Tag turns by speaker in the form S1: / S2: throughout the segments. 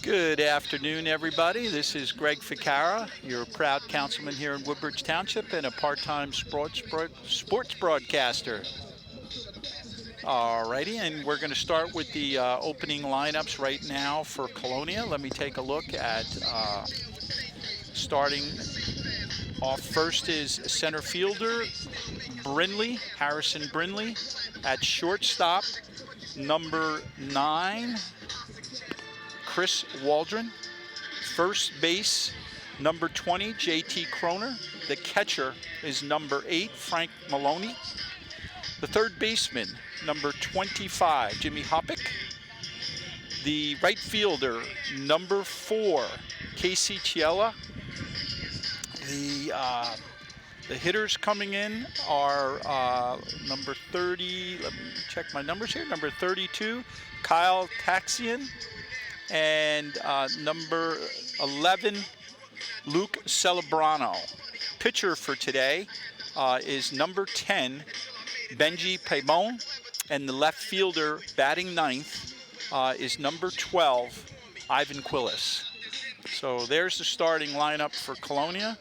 S1: Good afternoon, everybody. This is Greg Ficara, your proud councilman here in Woodbridge Township and a part-time sports broadcaster. Alrighty, and we're going to start with the opening lineups right now for Colonia. Let me take a look at starting off first is center fielder Harrison Brindley. At shortstop, number 9, Chris Waldron. First base, number 20, JT Kroner. The catcher is number 8, Frank Maloney. The third baseman, number 25, Jimmy Hoppick. The right fielder, number 4, Casey Chiella. The hitters coming in are number 30, let me check my numbers here, number 32, Kyle Taxian, and number 11, Luke Celebrano. Pitcher for today is number 10, Benji Pabon, and the left fielder batting ninth is number 12, Ivan Quillis. So there's the starting lineup for Colonia,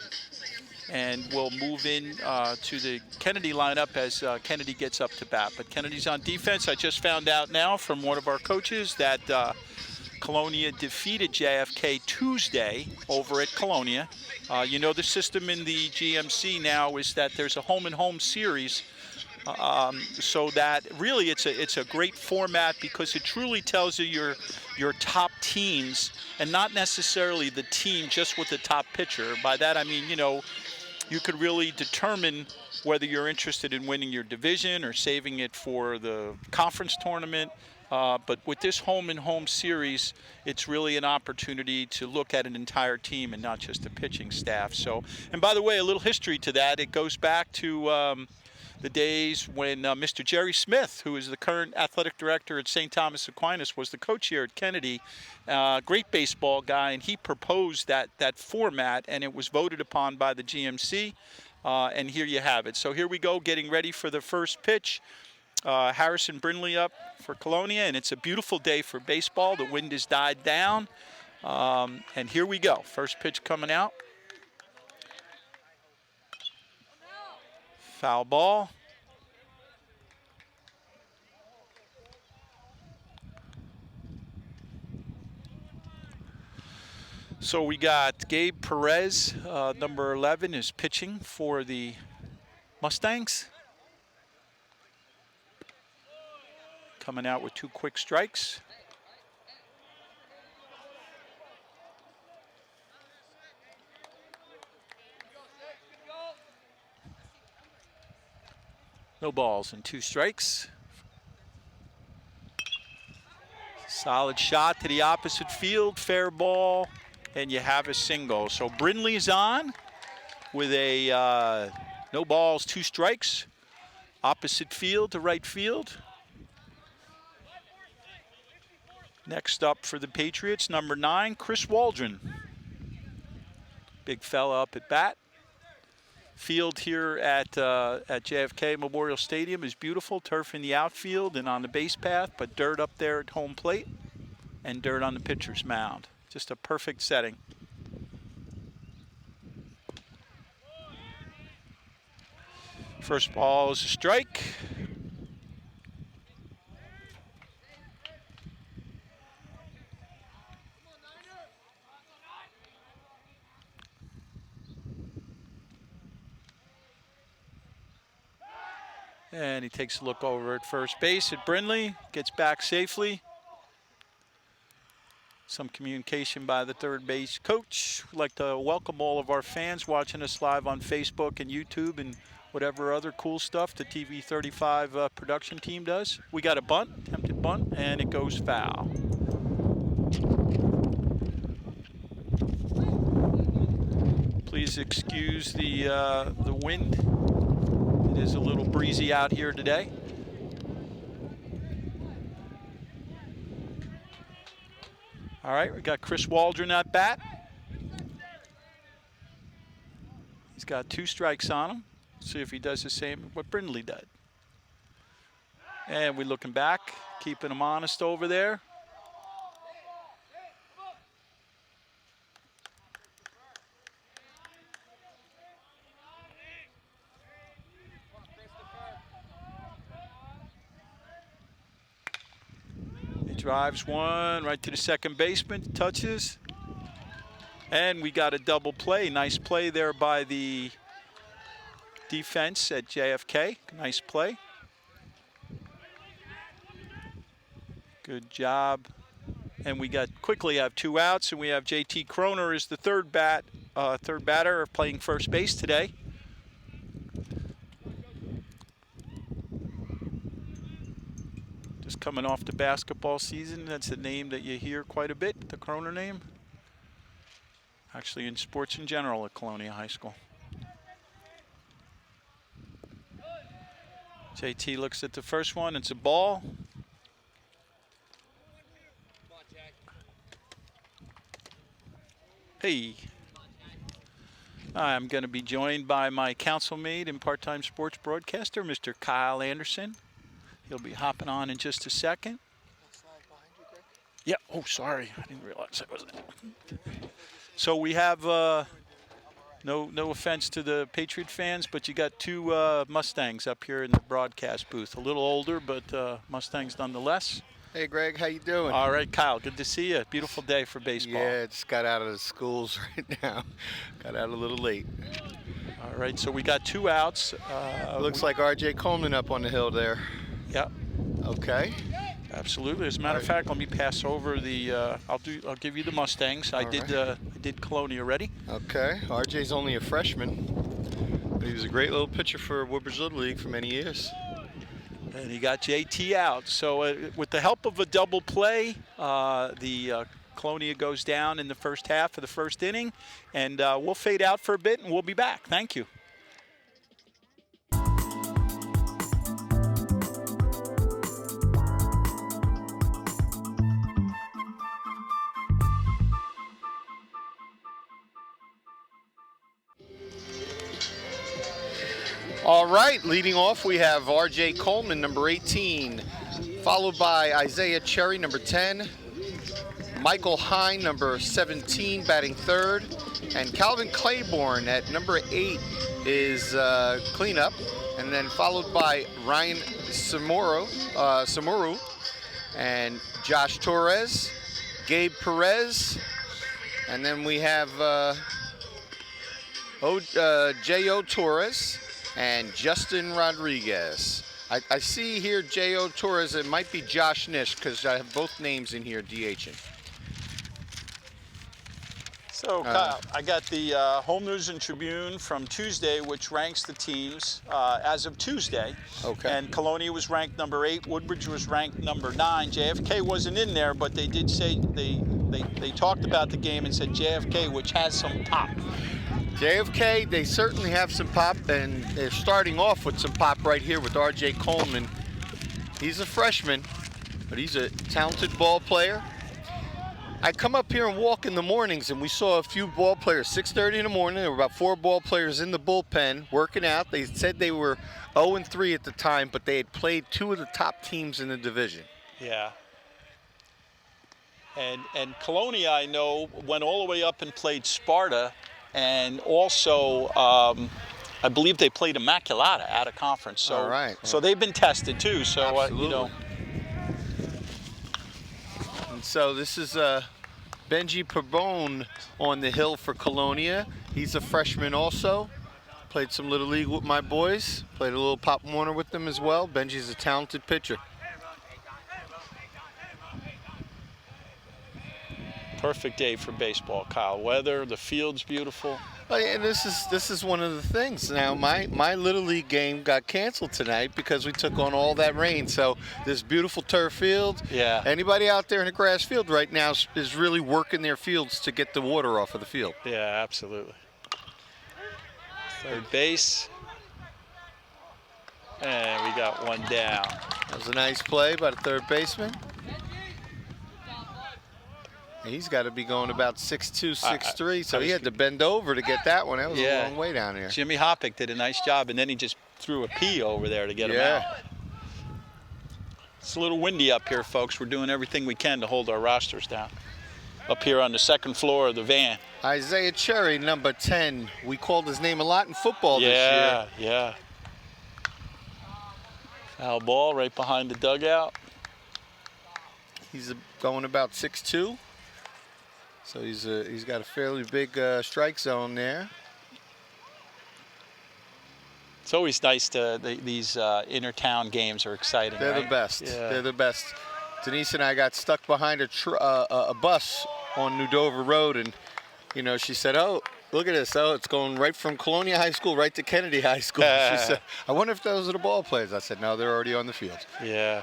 S1: and we'll move in to the Kennedy lineup as Kennedy gets up to bat. But Kennedy's on defense. I just found out now from one of our coaches that Colonia defeated JFK Tuesday over at Colonia. You know, the system in the GMC now is that there's a home-and-home series, so that really it's a great format because it truly tells you your top teams and not necessarily the team just with the top pitcher. By that I mean, you know, you could really determine whether you're interested in winning your division or saving it for the conference tournament. But with this home-and-home series, it's really an opportunity to look at an entire team and not just the pitching staff. So, and by the way, a little history to that. It goes back to the days when Mr. Jerry Smith, who is the current athletic director at St. Thomas Aquinas, was the coach here at Kennedy. Great baseball guy, and he proposed that format, and it was voted upon by the GMC. And here you have it. So here we go, getting ready for the first pitch. Harrison Brindley up for Colonia, and it's a beautiful day for baseball. The wind has died down, and here we go. First pitch coming out. Foul ball. So we got Gabe Perez, number 11, is pitching for the Mustangs. Coming out with 2 quick strikes. No balls and 2 strikes. Solid shot to the opposite field, fair ball, and you have a single. So Brindley's on with a no balls, 2 strikes. Opposite field to right field. Next up for the Patriots, number 9, Chris Waldron. Big fella up at bat. Field here at JFK Memorial Stadium is beautiful. Turf in the outfield and on the base path, but dirt up there at home plate and dirt on the pitcher's mound. Just a perfect setting. First ball is a strike. And he takes a look over at first base at Brindley, gets back safely. Some communication by the third base coach. We'd like to welcome all of our fans watching us live on Facebook and YouTube and whatever other cool stuff the TV35 production team does. We got a bunt, attempted bunt, and it goes foul. Please excuse the wind. It is a little breezy out here today. All right, we got Chris Waldron at bat. He's got 2 strikes on him. See if he does the same what Brindley did. And we're looking back, keeping him honest over there. Drives one right to the second baseman, touches. And we got a double play. Nice play there by the defense at JFK. Nice play. Good job. And we quickly have 2 outs, and we have JT Kroner as the third batter playing first base today. Just coming off the basketball season. That's a name that you hear quite a bit, the Kroner name. Actually in sports in general at Colonia High School. JT looks at the first one. It's a ball. Hey. I'm going to be joined by my councilmate and part-time sports broadcaster, Mr. Kyle Anderson. He'll be hopping on in just a second. Yeah. Oh, sorry. I didn't realize I wasn't. So we have no offense to the Patriot fans, but you got 2 Mustangs up here in the broadcast booth. A little older, but Mustangs nonetheless.
S2: Hey, Greg. How you doing?
S1: All right, Kyle. Good to see you. Beautiful day for baseball.
S2: Yeah, just got out of the schools right now. Got out a little late.
S1: All right. So we got 2 outs.
S2: Looks like R.J. Coleman up on the hill there.
S1: Yeah.
S2: Okay.
S1: Absolutely. As a matter of fact, let me pass over the. I'll give you the Mustangs. I did Colonia already.
S2: Okay. RJ's only a freshman, but he was a great little pitcher for Woodbridge Little League for many years.
S1: And he got JT out. So with the help of a double play, the Colonia goes down in the first half of the first inning, and we'll fade out for a bit, and we'll be back. Thank you.
S2: All right, leading off, we have R.J. Coleman, number 18, followed by Isaiah Cherry, number 10, Michael Hine, number 17, batting third, and Calvin Claiborne at number 8 is cleanup, and then followed by Ryan Samuru, and Josh Torres, Gabe Perez, and then we have J.O. Torres, and Justin Rodriguez. I see here J.O. Torres. It might be Josh Nish because I have both names in here DHing.
S1: So, Kyle, I got the Home News and Tribune from Tuesday, which ranks the teams as of Tuesday.
S2: Okay.
S1: And Colonia was ranked number 8. Woodbridge was ranked number 9. JFK wasn't in there, but they did say they talked about the game and said JFK, which has some pop.
S2: JFK, they certainly have some pop, and they're starting off with some pop right here with R.J. Coleman. He's a freshman, but he's a talented ball player. I come up here and walk in the mornings, and we saw a few ball players. 6:30 in the morning, there were about 4 ball players in the bullpen working out. They said they were 0-3 at the time, but they had played 2 of the top teams in the division.
S1: Yeah. And Colonia, I know, went all the way up and played Sparta. And also, I believe they played Immaculata out of conference. So,
S2: all right.
S1: So they've been tested too. So, you know.
S2: And so this is Benji Pabone on the hill for Colonia. He's a freshman also. Played some Little League with my boys. Played a little Pop Warner with them as well. Benji's a talented pitcher.
S1: Perfect day for baseball, Kyle. Weather, the field's beautiful.
S2: And this is one of the things. Now, my Little League game got canceled tonight because we took on all that rain. So this beautiful turf field.
S1: Yeah.
S2: Anybody out there in a grass field right now is really working their fields to get the water off of the field.
S1: Yeah, absolutely. Third base. And we got one down.
S2: That was a nice play by the third baseman. He's got to be going about 6'2", 6'3", so he had to bend over to get that one. That was a long way down here.
S1: Jimmy Hoppick did a nice job, and then he just threw a P over there to get him out. It's a little windy up here, folks. We're doing everything we can to hold our rosters down. Up here on the second floor of the van.
S2: Isaiah Cherry, number 10. We called his name a lot in football this year.
S1: Yeah. Foul ball right behind the dugout.
S2: going about 6'2". So he's got a fairly big strike zone there.
S1: It's always nice to these inter-town games are exciting.
S2: They're
S1: right?
S2: the best.
S1: Yeah.
S2: They're the best. Denise and I got stuck behind a bus on New Dover Road, and you know, she said, "Oh, look at this! Oh, it's going right from Colonia High School right to Kennedy High School." She said, "I wonder if those are the ball players." I said, "No, they're already on the field."
S1: Yeah.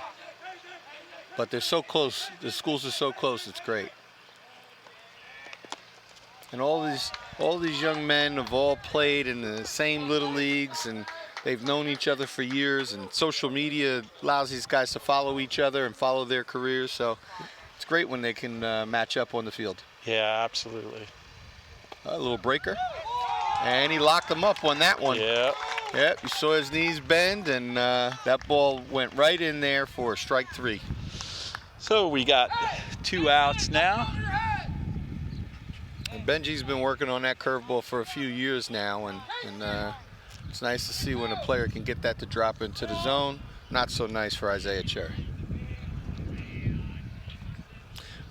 S2: But they're so close. The schools are so close. It's great. And all these young men have all played in the same little leagues, and they've known each other for years, and social media allows these guys to follow each other and follow their careers. So it's great when they can match up on the field.
S1: Yeah, absolutely.
S2: A little breaker. And he locked him up on that one.
S1: Yeah.
S2: Yep, you saw his knees bend, and that ball went right in there for strike 3.
S1: So we got 2 outs now.
S2: And Benji's been working on that curveball for a few years now, and it's nice to see when a player can get that to drop into the zone. Not so nice for Isaiah Cherry.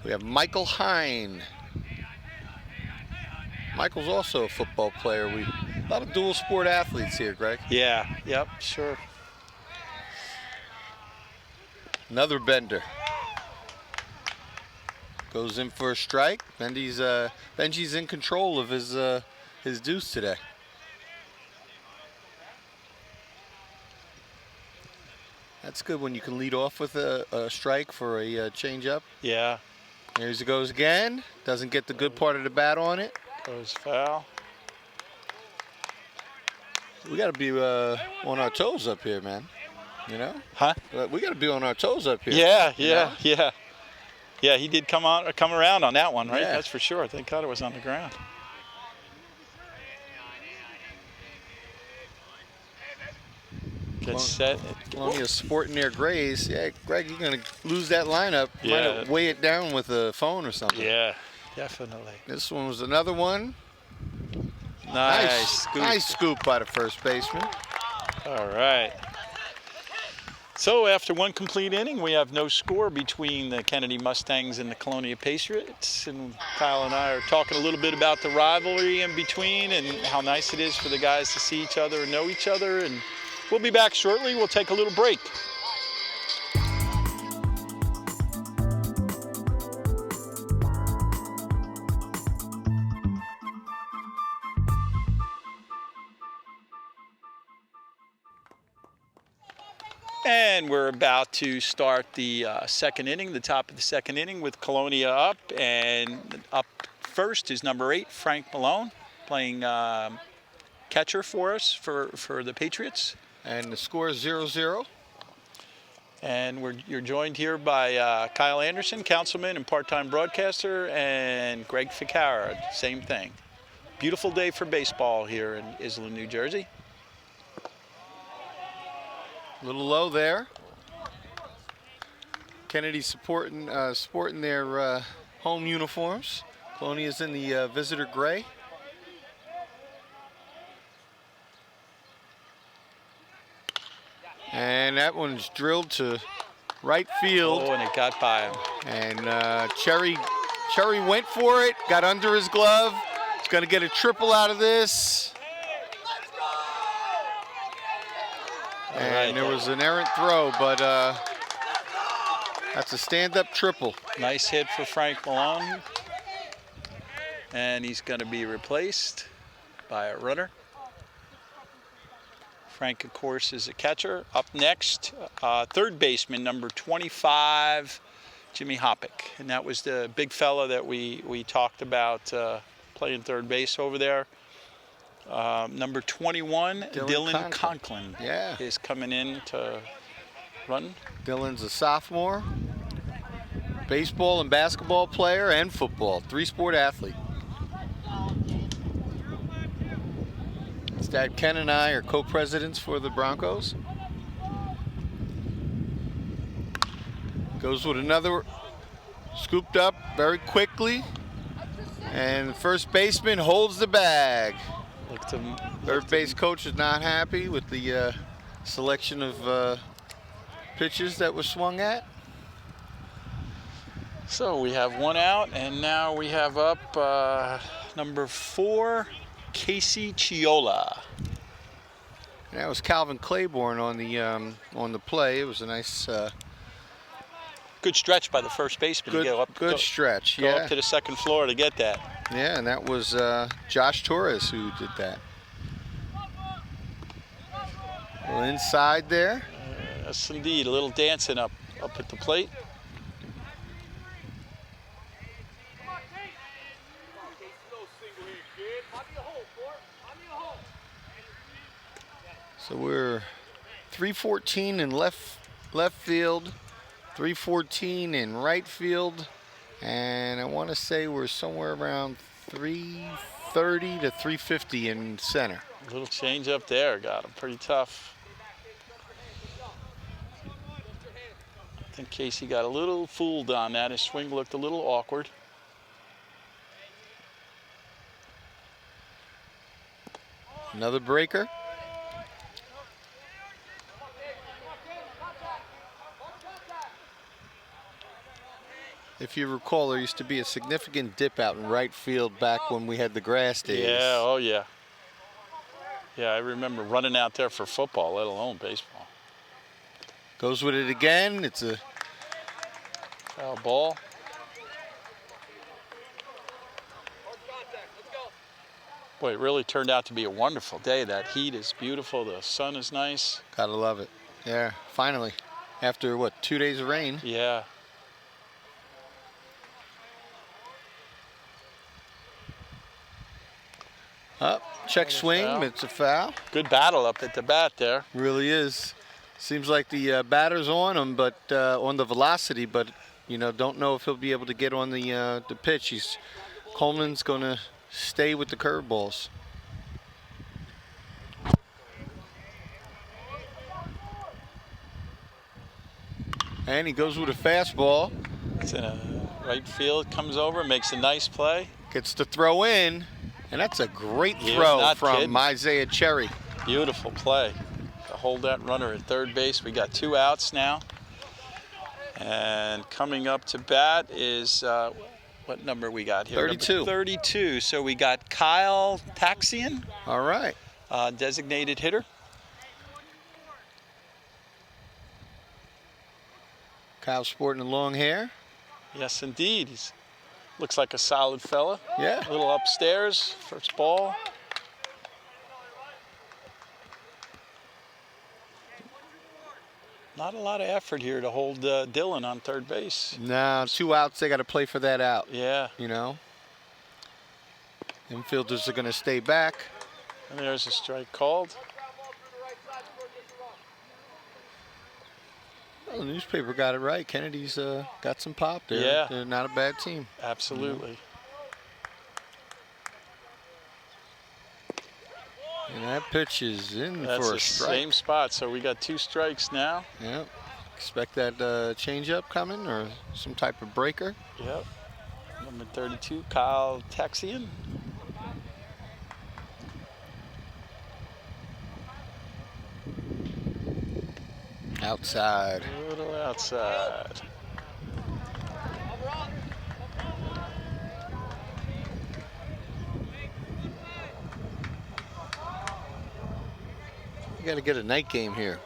S2: We have Michael Hine. Michael's also a football player. A lot of dual sport athletes here, Greg.
S1: Yeah, yep, sure.
S2: Another bender. Goes in for a strike. Benji's in control of his deuce today. That's good when you can lead off with a strike for a change-up.
S1: Yeah.
S2: Here he goes again. Doesn't get the good part of the bat on it.
S1: Goes foul.
S2: We got to be on our toes up here, man. You know?
S1: Huh?
S2: We got to be on our toes up here.
S1: Yeah,
S2: you know?
S1: yeah. Yeah, he did come around on that one, right?
S2: Yeah.
S1: That's for sure. Thank God it was on the ground. Gets set.
S2: Colonia sporting their grays. Yeah, Greg, you're going to lose that lineup. You
S1: Yeah.
S2: might weigh it down with a phone or something.
S1: Yeah, definitely.
S2: This one was another one.
S1: Nice scoop.
S2: Nice scoop by the first baseman.
S1: All right. So after one complete inning, we have no score between the Kennedy Mustangs and the Colonia Patriots. And Kyle and I are talking a little bit about the rivalry in between and how nice it is for the guys to see each other and know each other. And we'll be back shortly. We'll take a little break. And we're about to start the second inning, the top of the second inning with Colonia up. And up first is number 8, Frank Malone, playing catcher for us for the Patriots.
S2: And the score is 0-0.
S1: And you're joined here by Kyle Anderson, councilman and part-time broadcaster, and Greg Ficara, same thing. Beautiful day for baseball here in Island, New Jersey.
S2: A little low there. Kennedy sporting their home uniforms. Colonia's in the visitor gray. And that one's drilled to right field.
S1: Oh, and it got by him.
S2: And Cherry went for it, got under his glove. He's going to get a triple out of this. And there was an errant throw, but that's a stand-up triple.
S1: Nice hit for Frank Malone. And he's going to be replaced by a runner. Frank, of course, is a catcher. Up next, third baseman, number 25, Jimmy Hoppick. And that was the big fella that we talked about playing third base over there. Number 21, Dylan Conklin is coming in to run.
S2: Dylan's a sophomore, baseball and basketball player and football, 3-sport athlete. His dad Ken and I are co-presidents for the Broncos. Goes with another, scooped up very quickly, and the first baseman holds the bag. Third base coach is not happy with the selection of pitches that was swung at.
S1: So we have one out, and now we have up number 4, Casey Chiola.
S2: That was Calvin Claiborne on the play. It was a nice,
S1: good stretch by the first baseman.
S2: good stretch.
S1: Go up to the second floor to get that.
S2: Yeah, and that was Josh Torres who did that. Well, inside there.
S1: Yes, indeed. A little dancing up at the plate.
S2: So we're 314 in left field, 314 in right field, and I want to say we're somewhere around 330 to 350 in center.
S1: A little change up there. Got him pretty tough. I think Casey got a little fooled on that. His swing looked a little awkward.
S2: Another breaker. If you recall, there used to be a significant dip out in right field back when we had the grass days.
S1: Yeah, oh yeah. Yeah, I remember running out there for football, let alone baseball.
S2: Goes with it again. It's a
S1: foul ball. Boy, it really turned out to be a wonderful day. That heat is beautiful. The sun is nice.
S2: Gotta love it. Yeah, finally. After, what, 2 days of rain?
S1: Yeah.
S2: Up, check swing,
S1: foul.
S2: it's a foul.
S1: Good battle up at the bat there.
S2: Really is. Seems like the batter's on him, but on the velocity, but you know, don't know if he'll be able to get on the pitch. Coleman's going to stay with the curveballs. And he goes with a fastball.
S1: It's in a right field, comes over, makes a nice play.
S2: Gets to throw in, and that's a great
S1: He is
S2: throw
S1: not
S2: from
S1: kidding.
S2: Isaiah Cherry.
S1: Beautiful play. To hold that runner at third base. We got 2 outs now. And coming up to bat is, what number we got here?
S2: 32.
S1: Number 32. So we got Kyle Taxian,
S2: All right.
S1: designated hitter.
S2: Kyle sporting the long hair.
S1: Yes, indeed. He looks like a solid fella.
S2: Yeah.
S1: A little upstairs, first ball. Not a lot of effort here to hold Dylan on third base.
S2: Now 2 outs, they got to play for that out.
S1: Yeah.
S2: You know. Infielders are going to stay back.
S1: And there's a strike called.
S2: Well, the newspaper got it right. Kennedy's got some pop there.
S1: Yeah.
S2: They're not a bad team.
S1: Absolutely.
S2: And that pitch is in
S1: That's
S2: for a
S1: the
S2: strike.
S1: same spot. So we got 2 strikes now.
S2: Yeah. Expect that changeup coming or some type of breaker.
S1: Yep. Number 32, Kyle Taxian.
S2: Outside.
S1: A little outside.
S2: You got to get a night game here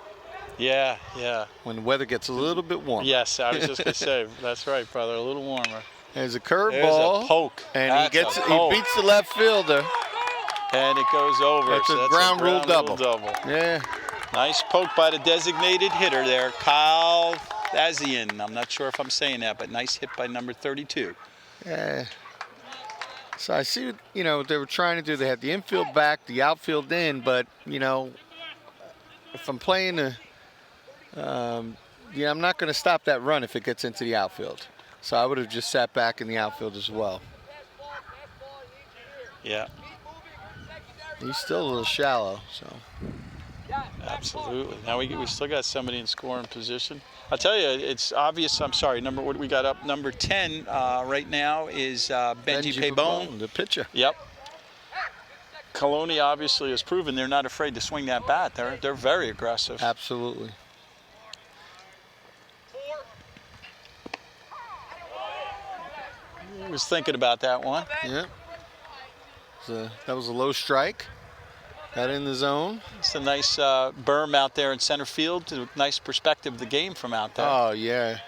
S1: Yeah, yeah.
S2: when the weather gets a little bit warmer.
S1: Yes, I was just going to say, that's right, brother, a little warmer.
S2: There's a
S1: There's
S2: curveball.
S1: a poke.
S2: And
S1: That's a
S2: he
S1: poke.
S2: beats the left fielder.
S1: And it goes over.
S2: That's a ground rule double. Yeah.
S1: Nice poke by the designated hitter there, Kyle Taxian. I'm not sure if I'm saying that, but nice hit by number 32.
S2: Yeah. So I see, you know, what they were trying to do. They had the infield back, the outfield in, but, you know, if I'm playing yeah, I'm not going to stop that run if it gets into the outfield. So I would have just sat back in the outfield as well.
S1: Yeah,
S2: He's still a little shallow, so.
S1: absolutely. Now we still got somebody in scoring position. I'll tell you, it's obvious. I'm sorry. What we got up? Number 10 right now is Benji Pabon.
S2: The pitcher.
S1: Yep. Colonia obviously has proven they're not afraid to swing that bat. They're very aggressive.
S2: Absolutely.
S1: was thinking about that one.
S2: Yeah. That was a low strike. Got in the zone.
S1: It's a nice berm out there in center field. Nice perspective of the game from out there.
S2: Oh, yeah.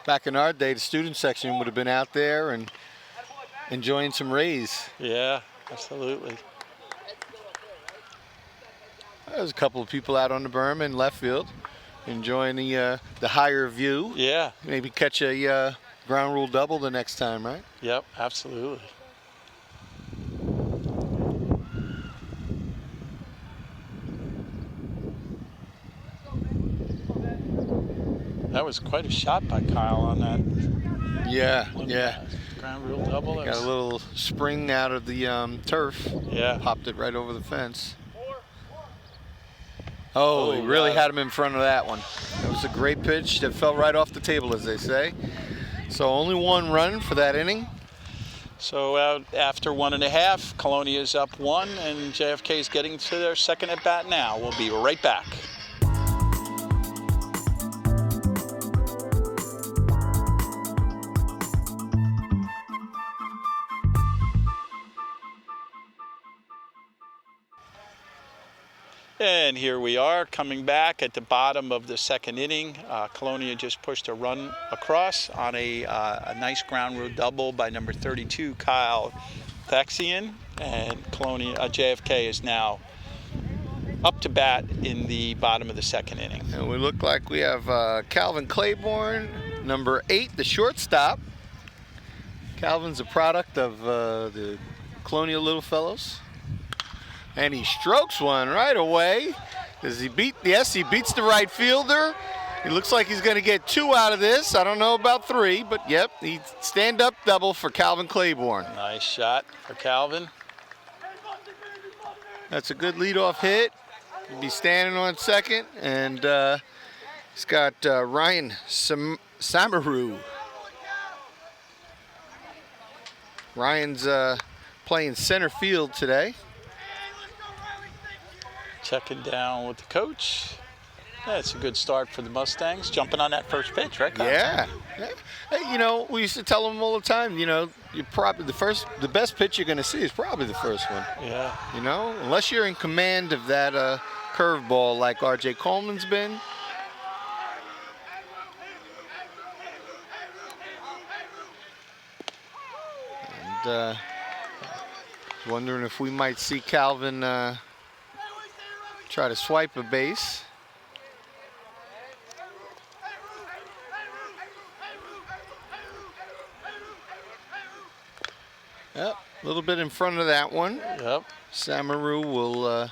S2: Back in our day, the student section would have been out there and enjoying some rays.
S1: Yeah, absolutely.
S2: There's a couple of people out on the berm in left field enjoying the higher view.
S1: Yeah.
S2: Maybe catch a ground rule double the next time, right?
S1: Yep, absolutely. That was quite a shot by Kyle on that.
S2: Yeah,
S1: one,
S2: yeah.
S1: Ground rule double.
S2: Got a little spring out of the turf.
S1: Yeah.
S2: Popped it right over the fence. Oh, he really
S1: wow.
S2: had him in front of that one. That was a great pitch that fell right off the table, as they say. So only one run for that inning.
S1: So after 1.5, Colonia is up 1, and JFK is getting to their second at bat now. We'll be right back. And here we are coming back at the bottom of the second inning. Colonia just pushed a run across on a nice ground rule double by number 32, Kyle Thaxian. And JFK is now up to bat in the bottom of the second inning.
S2: And we look like we have Calvin Claiborne, number 8, the shortstop. Calvin's a product of the Colonia Little Fellows. And he strokes one right away. He beats the right fielder. It looks like he's going to get 2 out of this. I don't know about 3, but yep, he stand-up double for Calvin Claiborne.
S1: Nice shot for Calvin.
S2: That's a good leadoff hit. He'll be standing on second, and he's got Ryan Samaru. Ryan's playing center field today.
S1: Checking down with the coach. That's a good start for the Mustangs. Jumping on that first pitch, right, Kyle?
S2: Yeah. Hey, you know, we used to tell them all the time, you know, you're probably the best pitch you're going to see is probably the first one.
S1: Yeah.
S2: You know, unless you're in command of that curveball like R.J. Coleman's been. And wondering if we might see Calvin try to swipe a base. Yep, a little bit in front of that one.
S1: Yep.
S2: Samaru will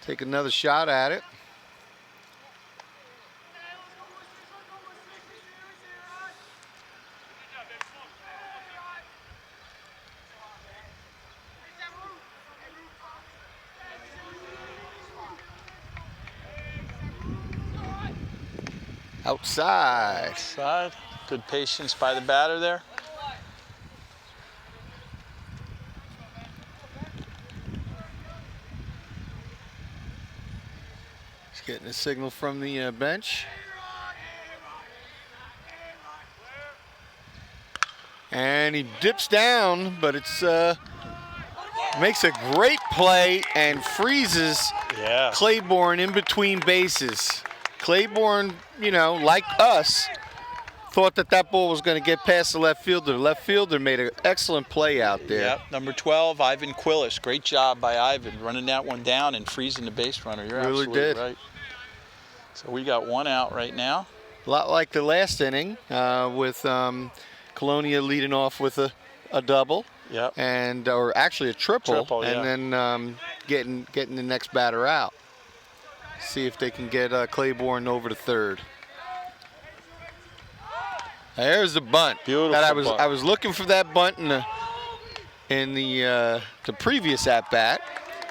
S2: take another shot at it. Outside.
S1: Outside. Good patience by the batter there.
S2: He's getting a signal from the bench. And he dips down, but it's makes a great play and freezes Claiborne in between bases. Claiborne, you know, like us, thought that ball was going to get past the left fielder. The left fielder made an excellent play out there.
S1: Yep, number 12, Ivan Quillis. Great job by Ivan running that one down and freezing the base runner. You're
S2: really
S1: absolutely
S2: did.
S1: right. So we got 1 out right now.
S2: A lot like the last inning with Colonia leading off with a double.
S1: Yep.
S2: Or actually a triple,
S1: yeah.
S2: And then getting the next batter out. See if they can get Claiborne over to third. There's the bunt.
S1: Beautiful bunt.
S2: I was looking for that bunt in the previous at bat.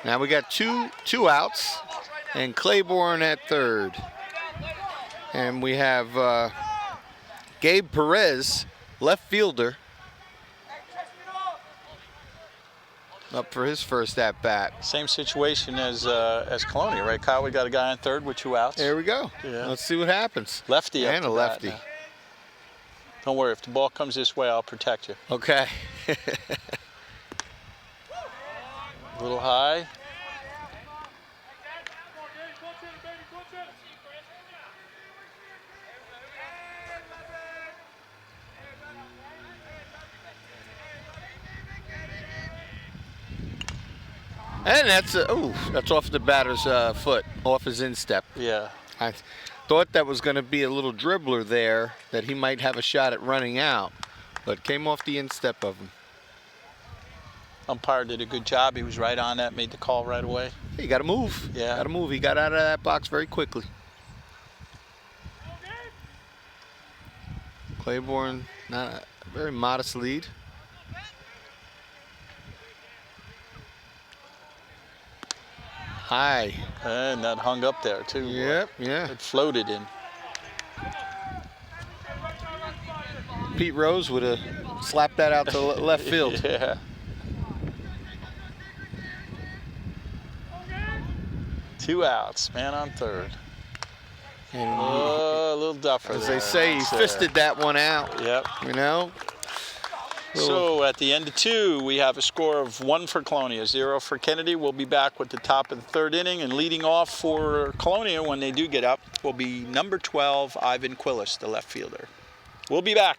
S2: Now we got two outs, and Claiborne at third. And we have Gabe Perez, left fielder, up for his first at bat.
S1: Same situation as Colonia, right, Kyle? We got a guy on third with 2 outs.
S2: There we go.
S1: Yeah.
S2: Let's see what happens.
S1: Lefty up
S2: and
S1: to
S2: a
S1: bat
S2: lefty.
S1: now. Don't worry, if the ball comes this way, I'll protect you.
S2: Okay.
S1: A little high.
S2: And that's that's off the batter's foot, off his instep.
S1: Yeah.
S2: I thought that was going to be a little dribbler there, that he might have a shot at running out, but came off the instep of him.
S1: Umpire did a good job. He was right on that, made the call right away.
S2: Hey, you got to move.
S1: Yeah.
S2: Got to move. He got out of that box very quickly. Claiborne, not a very modest lead. High.
S1: And that hung up there, too.
S2: Yep, yeah.
S1: It floated in.
S2: Pete Rose would have slapped that out to left field.
S1: Yeah. Two outs, man on third.
S2: And
S1: Oh, a little duffer
S2: as
S1: there.
S2: they say, he fisted that one out.
S1: Yep.
S2: You know?
S1: So at the end of two, we have a score of 1 for Colonia, 0 for Kennedy. We'll be back with the top of the third inning, and leading off for Colonia when they do get up will be number 12, Ivan Quillis, the left fielder. We'll be back.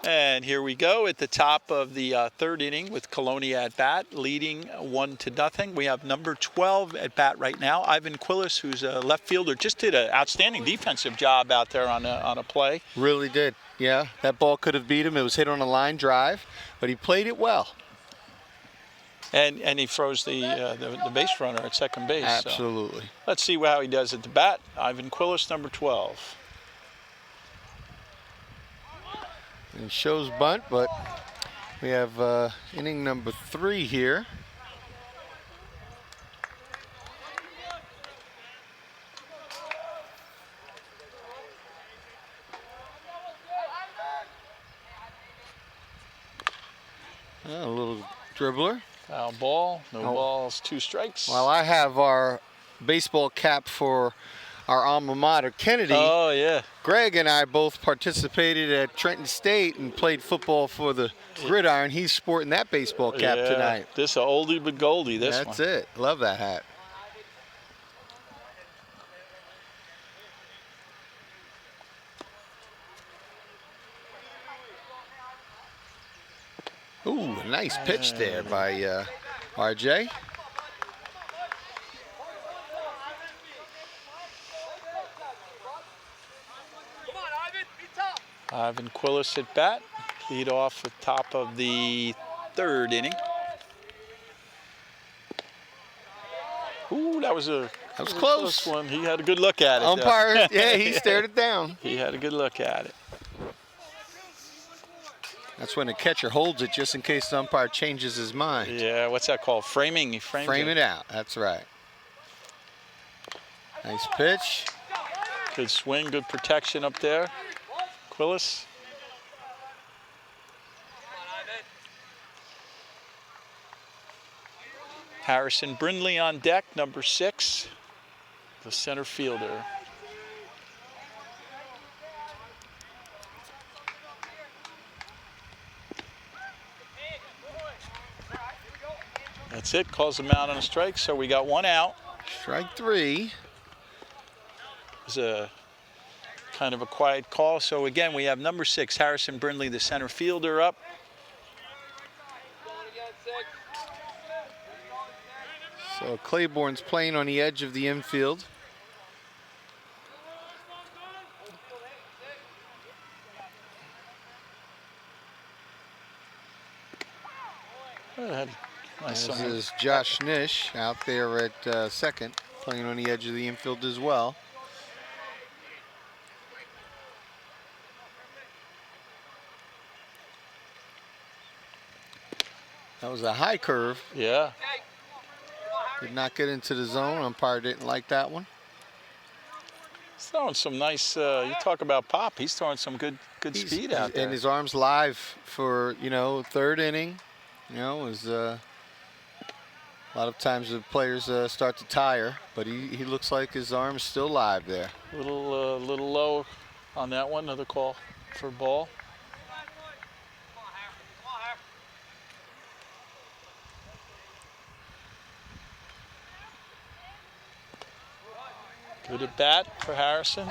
S1: And here we go at the top of the third inning with Colonia at bat, leading 1-0. We have number 12 at bat right now, Ivan Quillis, who's a left fielder. Just did an outstanding defensive job out there on a play.
S2: Really did. Yeah, that ball could have beat him. It was hit on a line drive, but he played it well.
S1: And he throws the base runner at second base.
S2: Absolutely.
S1: So let's see how he does at the bat. Ivan Quillis, number 12.
S2: He shows bunt, but we have inning number 3 here. A little dribbler.
S1: Foul ball, no balls, 2 strikes.
S2: While I have our baseball cap for our alma mater, Kennedy.
S1: Oh, yeah.
S2: Greg and I both participated at Trenton State and played football for the Gridiron. He's sporting that baseball cap tonight.
S1: This is a oldie but goldie, this one.
S2: That's it. Love that hat. Ooh, a nice pitch there by RJ.
S1: Ivan Quillis at bat, lead off at top of the third inning. Ooh, that was
S2: close.
S1: one. He had a good look at it.
S2: Umpire, yeah, he stared it down.
S1: He had a good look at it.
S2: That's when the catcher holds it just in case the umpire changes his mind.
S1: Yeah, what's that called? Framing. He frames
S2: Frame it out. That's right. Nice pitch.
S1: Good swing, good protection up there. Quillis. Harrison Brindley on deck, number 6, the center fielder. That's it, calls him out on a strike, so we got 1 out.
S2: Strike 3.
S1: It was a kind of a quiet call. So again, we have number 6, Harrison Brindley, the center fielder, up.
S2: So Claiborne's playing on the edge of the infield.
S1: Nice
S2: This
S1: song.
S2: is Josh Nish out there at second, playing on the edge of the infield as well. That was a high curve.
S1: Yeah.
S2: Did not get into the zone. Umpire didn't like that one.
S1: He's throwing some nice, you talk about pop, he's throwing some good speed out there.
S2: And his arm's live for, third inning. You know, is a lot of times the players start to tire, but he looks like his arm is still live there.
S1: Little low on that one. Another call for ball. Good at bat for Harrison.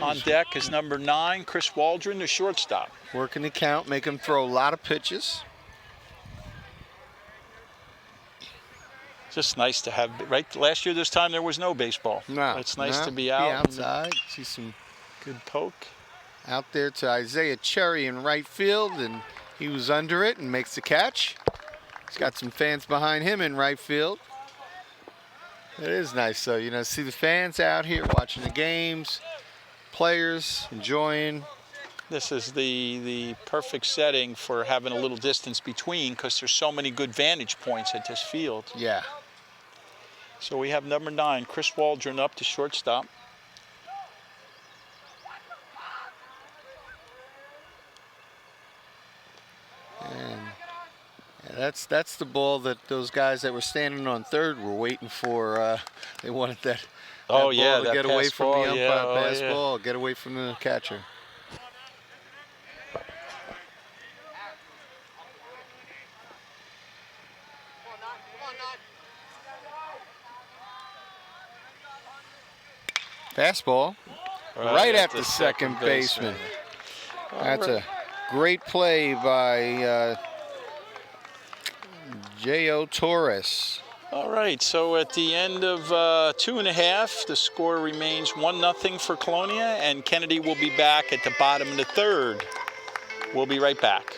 S1: On deck is number 9, Chris Waldron, the shortstop.
S2: Working the count, make him throw a lot of pitches.
S1: Just nice to have, right? Last year this time there was no baseball.
S2: No,
S1: it's nice
S2: no,
S1: to be out.
S2: Outside. See some
S1: good poke.
S2: Out there to Isaiah Cherry in right field, and he was under it and makes the catch. He's got some fans behind him in right field. It is nice, though, you know, see the fans out here watching the games, players enjoying.
S1: This is the perfect setting for having a little distance between, because there's so many good vantage points at this field.
S2: Yeah.
S1: So we have number 9, Chris Waldron, up to shortstop.
S2: And that's the ball that those guys that were standing on third were waiting for. They wanted that ball to get away from the umpire, pass ball, get away from the catcher. Fastball right at the second baseman. That's a great play by J.O. Torres.
S1: All right, so at the end of 2.5, the score remains 1-0 for Colonia, and Kennedy will be back at the bottom of the third. We'll be right back.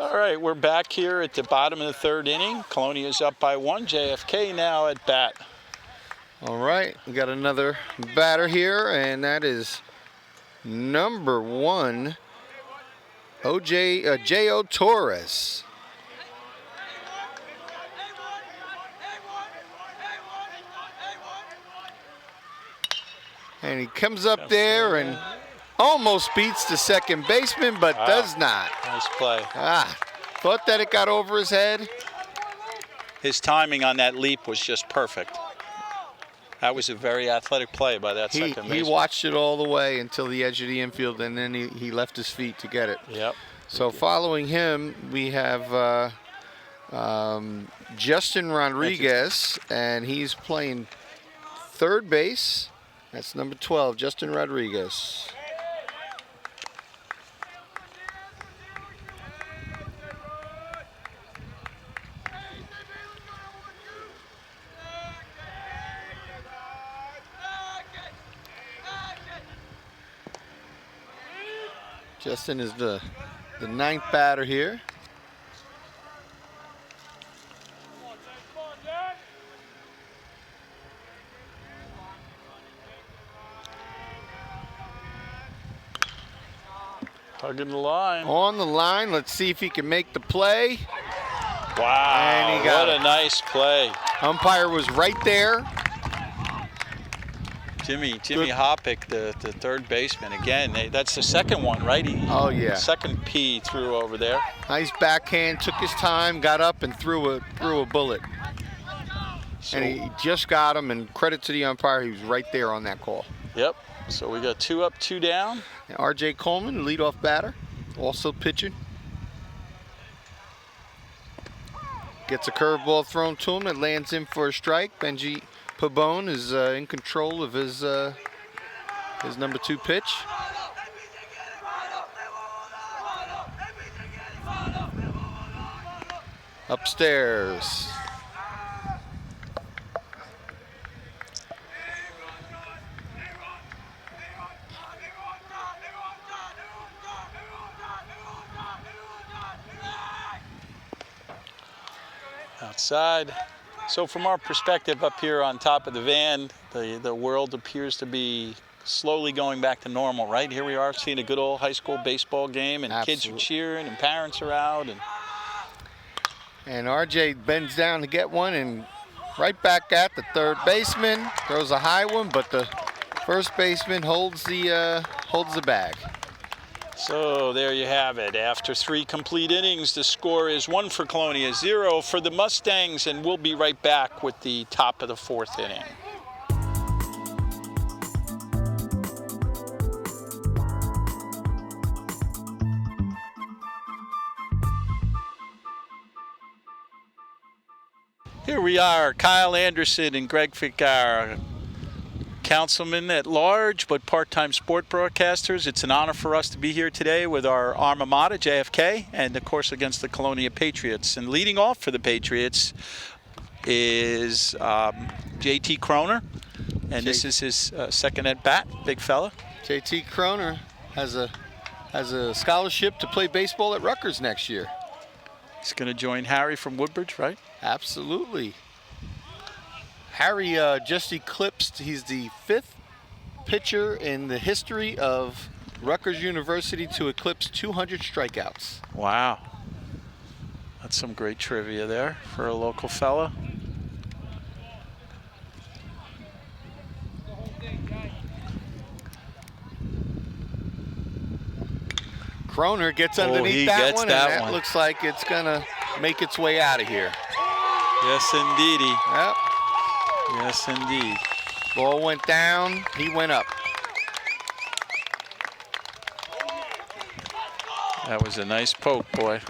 S1: All right, we're back here at the bottom of the third inning. Colonia is up by 1. JFK now at bat.
S2: All right, we got another batter here, and that is number 1, J.O. Torres. And he comes up there and almost beats the second baseman, but does not.
S1: Nice play.
S2: Thought that it got over his head.
S1: His timing on that leap was just perfect. That was a very athletic play by that second baseman.
S2: He watched it all the way until the edge of the infield, and then he left his feet to get it.
S1: Yep.
S2: So following him, we have Justin Rodriguez, and he's playing third base. That's number 12, Justin Rodriguez. Justin is the 9th batter here.
S1: Hugging the line.
S2: On the line. Let's see if he can make the play.
S1: Wow,
S2: and he got
S1: what a nice play.
S2: Umpire was right there.
S1: Jimmy Hoppick, the third baseman. Again, that's the second one, right?
S2: Oh, yeah.
S1: Second P threw over there.
S2: Nice backhand, took his time, got up and threw a bullet. So, and he just got him, and credit to the umpire, he was right there on that call.
S1: Yep. So we got 2 up, 2 down.
S2: And R.J. Coleman, leadoff batter, also pitching. Gets a curveball thrown to him that lands in for a strike. Benji Pabon is in control of his number 2 pitch. Upstairs.
S1: Outside. So from our perspective up here on top of the van, the world appears to be slowly going back to normal, right? Here we are seeing a good old high school baseball game, and kids are cheering and parents are out. And
S2: RJ bends down to get one and right back at the third baseman. Throws a high one, but the first baseman holds the bag.
S1: So there you have it. After 3 complete innings, the score is 1 for Colonia, 0 for the Mustangs, and we'll be right back with the top of the 4th inning. Here we are, Kyle Anderson and Greg Ficar, councilmen at large, but part-time sport broadcasters. It's an honor for us to be here today with our alma mater, JFK, and of course against the Colonia Patriots. And leading off for the Patriots is JT Kroner, and this is his second at bat, big fella.
S2: JT Kroner has a scholarship to play baseball at Rutgers next year.
S1: He's going to join Harry from Woodbridge, right?
S2: Absolutely. Harry just eclipsed, he's the 5th pitcher in the history of Rutgers University to eclipse 200 strikeouts.
S1: Wow. That's some great trivia there for a local fella.
S2: Kroner gets underneath that one, and that
S1: one.
S2: looks like it's going to make its way out of here.
S1: Yes, indeedy.
S2: Yep.
S1: Yes, indeed.
S2: Ball went down, he went up.
S1: That was a nice poke, boy.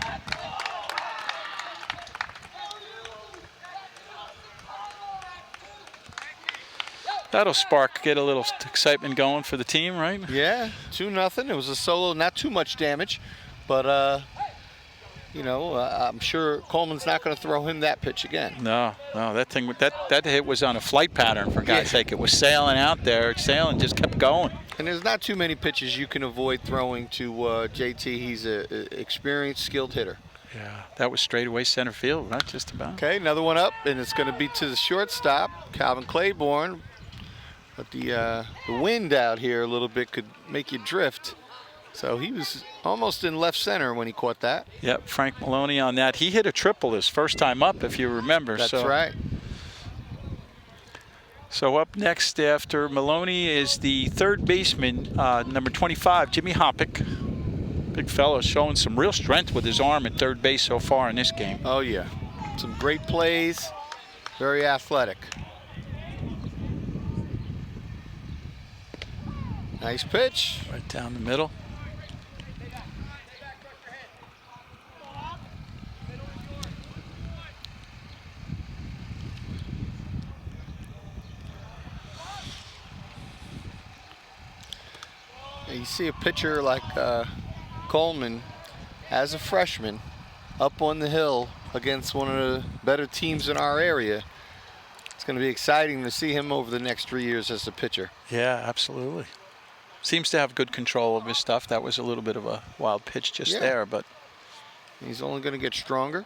S1: That'll get a little excitement going for the team, right?
S2: Yeah, 2-0. It was a solo, not too much damage, but you know, I'm sure Coleman's not going to throw him that pitch again.
S1: No, that hit was on a flight pattern, for God's sake. It was sailing out there, just kept going.
S2: And there's not too many pitches you can avoid throwing to JT. He's an experienced, skilled hitter.
S1: Yeah, that was straightaway center field, right? Just about.
S2: Okay, another one up, and it's going to be to the shortstop, Calvin Claiborne. But the wind out here a little bit could make you drift. So he was almost in left center when he caught that.
S1: Yep, Frank Maloney on that. He hit a triple his first time up, if you remember.
S2: That's right.
S1: So up next after Maloney is the third baseman, number 25, Jimmy Hoppick. Big fellow, showing some real strength with his arm at third base so far in this game.
S2: Oh, yeah. Some great plays, very athletic. Nice pitch.
S1: Right down the middle.
S2: You see a pitcher like Coleman as a freshman up on the hill against one of the better teams in our area. It's going to be exciting to see him over the next 3 years as a pitcher.
S1: Yeah, absolutely. Seems to have good control of his stuff. That was a little bit of a wild pitch just there, but
S2: he's only going to get stronger.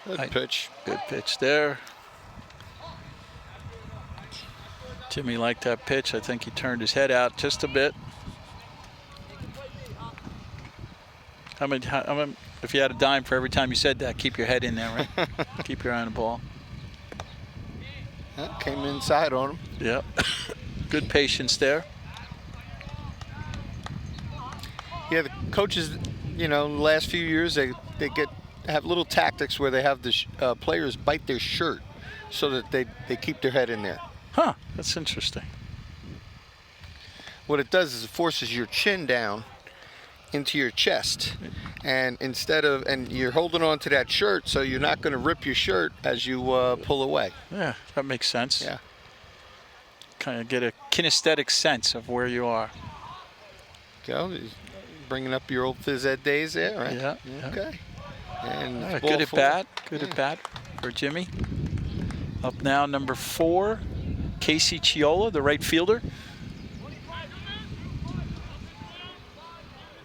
S2: Good pitch.
S1: Good pitch there. Jimmy liked that pitch. I think he turned his head out just a bit. If you had a dime for every time you said that, keep your head in there, right? Keep your eye on the ball.
S2: That came inside on him.
S1: Yep. Good patience there.
S2: Yeah, the coaches, you know, in the last few years, they have little tactics where they have the players bite their shirt so that they keep their head in there.
S1: Huh, that's interesting.
S2: What it does is it forces your chin down into your chest, and and you're holding on to that shirt, so you're not going to rip your shirt as you pull away.
S1: Yeah, that makes sense.
S2: Yeah.
S1: Kind of get a kinesthetic sense of where you are.
S2: Go, bringing up your old phys ed days there, right?
S1: Yeah.
S2: Okay. And
S1: Right, good at bat. Good at bat for Jimmy. Up now, number 4, Casey Chiola, the right fielder.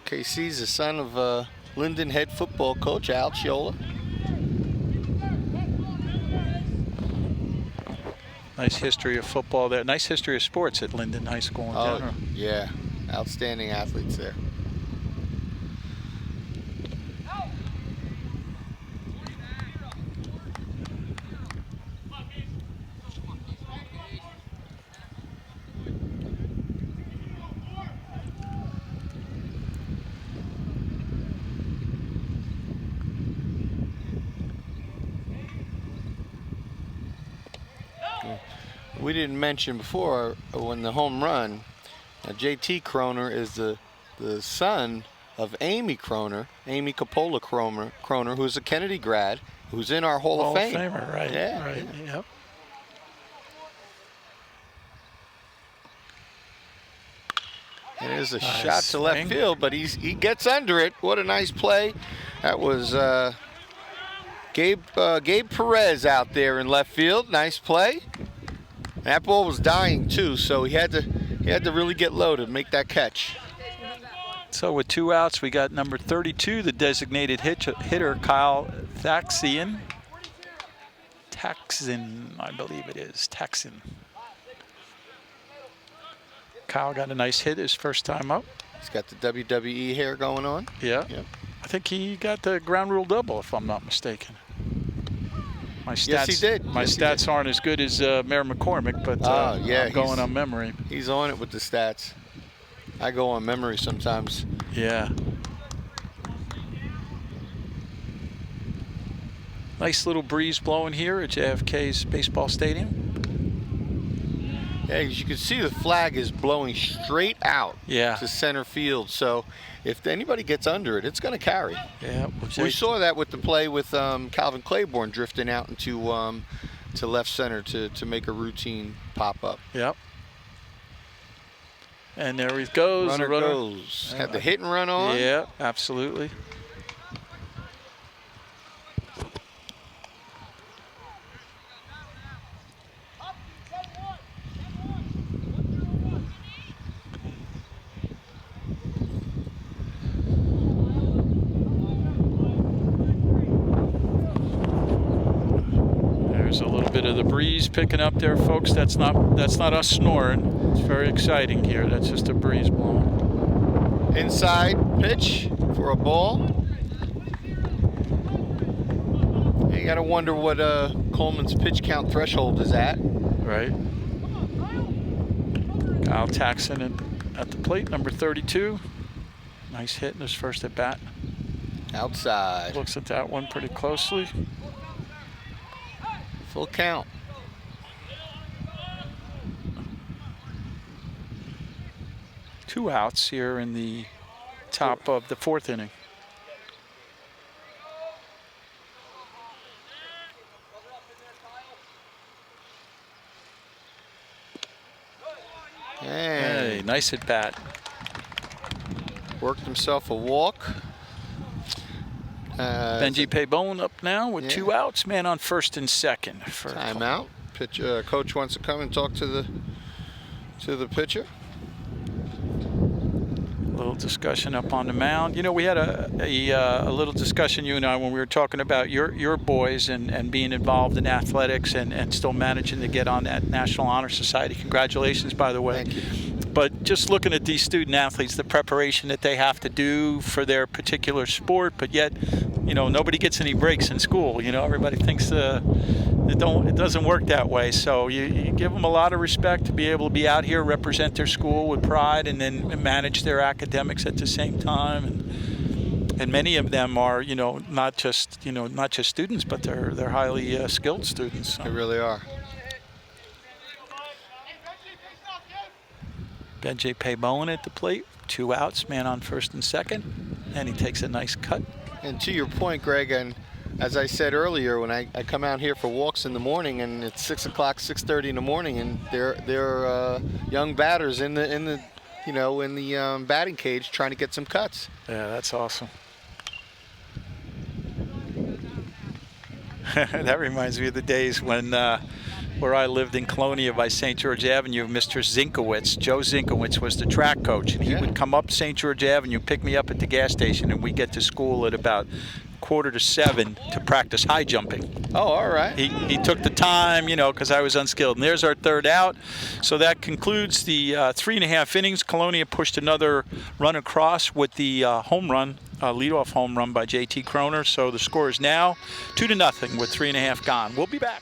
S2: Casey's the son of Linden head football coach Al Chiola.
S1: Nice history of football there. Nice history of sports at Linden High School in general.
S2: Yeah, outstanding athletes there. We didn't mention before when the home run, JT Kroner is the son of Amy Kroner, Amy Coppola Kroner, who's a Kennedy grad, who's in our Hall of Fame.
S1: Famer, right?
S2: Yeah.
S1: Right. Yep.
S2: And it is a
S1: Nice
S2: shot to left
S1: swing.
S2: field, but he gets under it. What a nice play! That was Gabe Perez out there in left field. Nice play. That ball was dying too, so he had to really get low to make that catch.
S1: So with 2 outs, we got number 32, the designated hitter, Kyle Taxian, I believe it is, Taxin. Kyle got a nice hit his first time up.
S2: He's got the WWE hair going on.
S1: Yeah.
S2: Yep.
S1: I think he got the ground rule double, if I'm not mistaken. My stats,
S2: Yes, he did.
S1: My
S2: Yes, he
S1: stats
S2: did.
S1: aren't as good as Mayor McCormick, but
S2: Yeah,
S1: I'm going on memory.
S2: He's on it with the stats. I go on memory sometimes.
S1: Yeah. Nice little breeze blowing here at JFK's baseball stadium.
S2: Yeah, as you can see, the flag is blowing straight out
S1: Yeah.
S2: to center field. So if anybody gets under it, it's going to carry.
S1: Yeah.
S2: We saw that with the play with Calvin Claiborne drifting out into to left center to make a routine pop up.
S1: Yep. And there he goes.
S2: Runner
S1: the runner
S2: goes. Had the hit and run on.
S1: Yeah, absolutely. There's a little bit of the breeze picking up there, folks. That's not us snoring. It's very exciting here. That's just a breeze blowing.
S2: Inside pitch for a ball. You got to wonder what Coleman's pitch count threshold is at.
S1: Right. Kyle Taxon at the plate, number 32. Nice hit in his first at bat.
S2: Outside.
S1: Looks at that one pretty closely.
S2: Full count.
S1: Two outs here in the top of the 4th inning. Hey,
S2: And
S1: nice at bat.
S2: worked himself a walk.
S1: Benji Paybone up now with
S2: Yeah.
S1: 2 outs. Man on 1st and 2nd. For
S2: Timeout. Pitch. Coach wants to come and talk to the pitcher.
S1: A little discussion up on the mound. You know, we had a little discussion, you and I, when we were talking about your boys and being involved in athletics and still managing to get on that National Honor Society. Congratulations, by the way.
S2: Thank you.
S1: But just looking at these student athletes, the preparation that they have to do for their particular sport, but yet, you know, nobody gets any breaks in school. You know, everybody thinks it doesn't work that way. So you give them a lot of respect to be able to be out here, represent their school with pride, and then manage their academics at the same time. And many of them are, you know, not just students, but they're highly skilled students. So.
S2: They really are.
S1: Benji Paybone at the plate, 2 outs, man on 1st and 2nd, and he takes a nice cut.
S2: And to your point, Greg, and as I said earlier, when I come out here for walks in the morning, and it's 6 o'clock, 6:30 in the morning, and they're young batters in the batting cage trying to get some cuts.
S1: Yeah, that's awesome. That reminds me of the days when where I lived in Colonia by St. George Avenue. Mr. Zinkowitz, Joe Zinkowitz, was the track coach, and he would come up St. George Avenue, pick me up at the gas station, and we'd get to school at about quarter to 7 to practice high jumping.
S2: Oh, all right.
S1: He took the time, because I was unskilled. And there's our third out. So that concludes the 3.5 innings. Colonia pushed another run across with the home run, leadoff home run by J.T. Kroner. So the score is now 2-0 with 3.5 gone. We'll be back.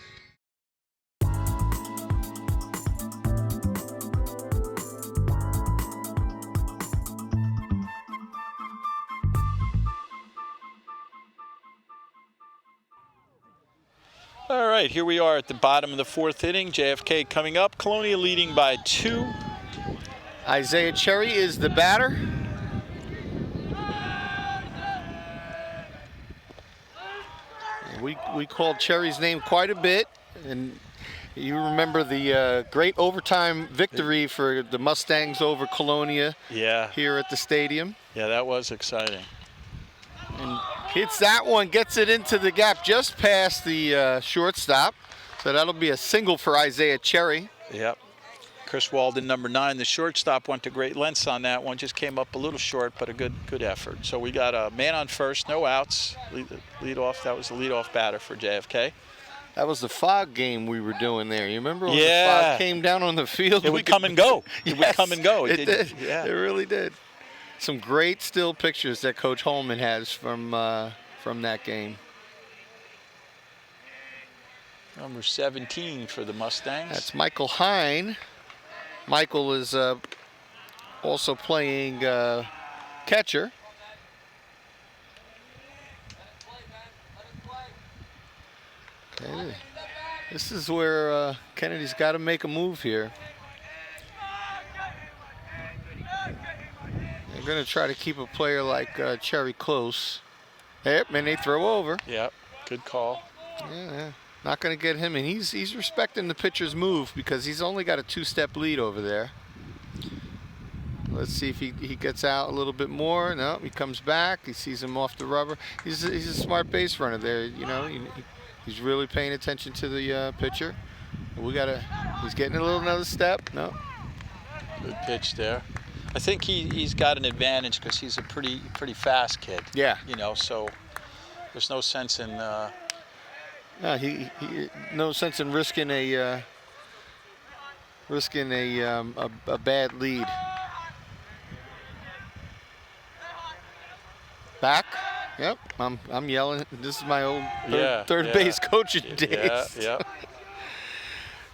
S1: All right, here we are at the bottom of the 4th inning. JFK coming up. Colonia leading by 2.
S2: Isaiah Cherry is the batter. We called Cherry's name quite a bit, and you remember the great overtime victory for the Mustangs over Colonia here at the stadium.
S1: Yeah, that was exciting.
S2: And hits that one, gets it into the gap just past the shortstop. So that'll be a single for Isaiah Cherry.
S1: Yep. Chris Walden, number 9, the shortstop, went to great lengths on that one. Just came up a little short, but a good effort. So we got a man on first, no outs. Lead off. That was the leadoff batter for JFK.
S2: That was the fog game we were doing there. You remember when the fog came down on the field?
S1: It would come and go.
S2: Yes,
S1: it would come and go.
S2: It did.
S1: Yeah.
S2: It really did. Some great still pictures that Coach Holman has from that game.
S1: Number 17 for the Mustangs.
S2: That's Michael Hine. Michael is also playing catcher. Okay. This is where Kennedy's got to make a move here. They're going to try to keep a player like Cherry close. Yep, and they throw over.
S1: Yep, good call.
S2: Yeah. Not going to get him, and he's respecting the pitcher's move because he's only got a 2-step lead over there. Let's see if he gets out a little bit more. No, he comes back. He sees him off the rubber. He's a smart base runner there. He's really paying attention to the pitcher. He's getting another step. No.
S1: Good pitch there. I think he's got an advantage because he's a pretty fast kid.
S2: Yeah.
S1: So there's no sense in.
S2: No sense in risking a bad lead. Back. Yep. I'm yelling. This is my old third base coaching days.
S1: Yeah.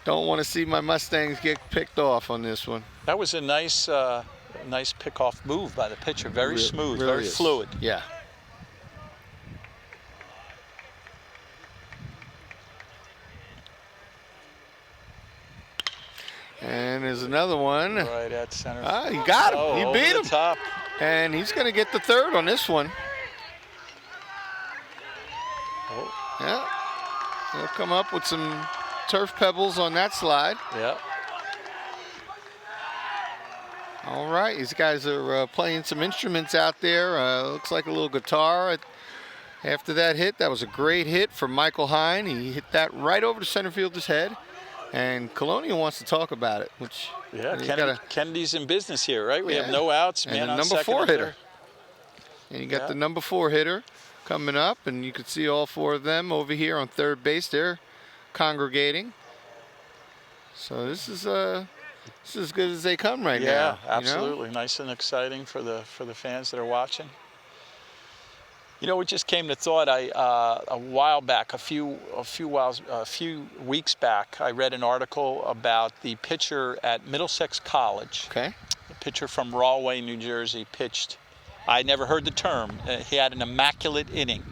S2: Don't want to see my Mustangs get picked off on this one.
S1: That was a nice pickoff move by the pitcher. Very smooth,
S2: really
S1: very fluid.
S2: Yeah. And there's another one.
S1: Right at center.
S2: He got him. He beat him.
S1: Top.
S2: And he's going to get the third on this one.
S1: Oh.
S2: Yeah. He'll come up with some turf pebbles on that slide.
S1: Yeah.
S2: All right. These guys are playing some instruments out there. Looks like a little guitar. After that hit, that was a great hit for Michael Hine. He hit that right over the center fielder's head. And Colonia wants to talk about it, which
S1: Kennedy's in business here, right? We have no outs, man
S2: and
S1: on
S2: number
S1: second
S2: 4
S1: up
S2: hitter.
S1: there.
S2: And you got the number 4 hitter coming up, and you can see all 4 of them over here on third base. They're congregating. So this is as good as they come right now.
S1: Yeah, absolutely. Nice and exciting for the fans that are watching. It just came to thought. A while back, a few weeks back, I read an article about the pitcher at Middlesex College.
S2: Okay.
S1: The pitcher from Rahway, New Jersey, pitched. I never heard the term. He had an immaculate inning.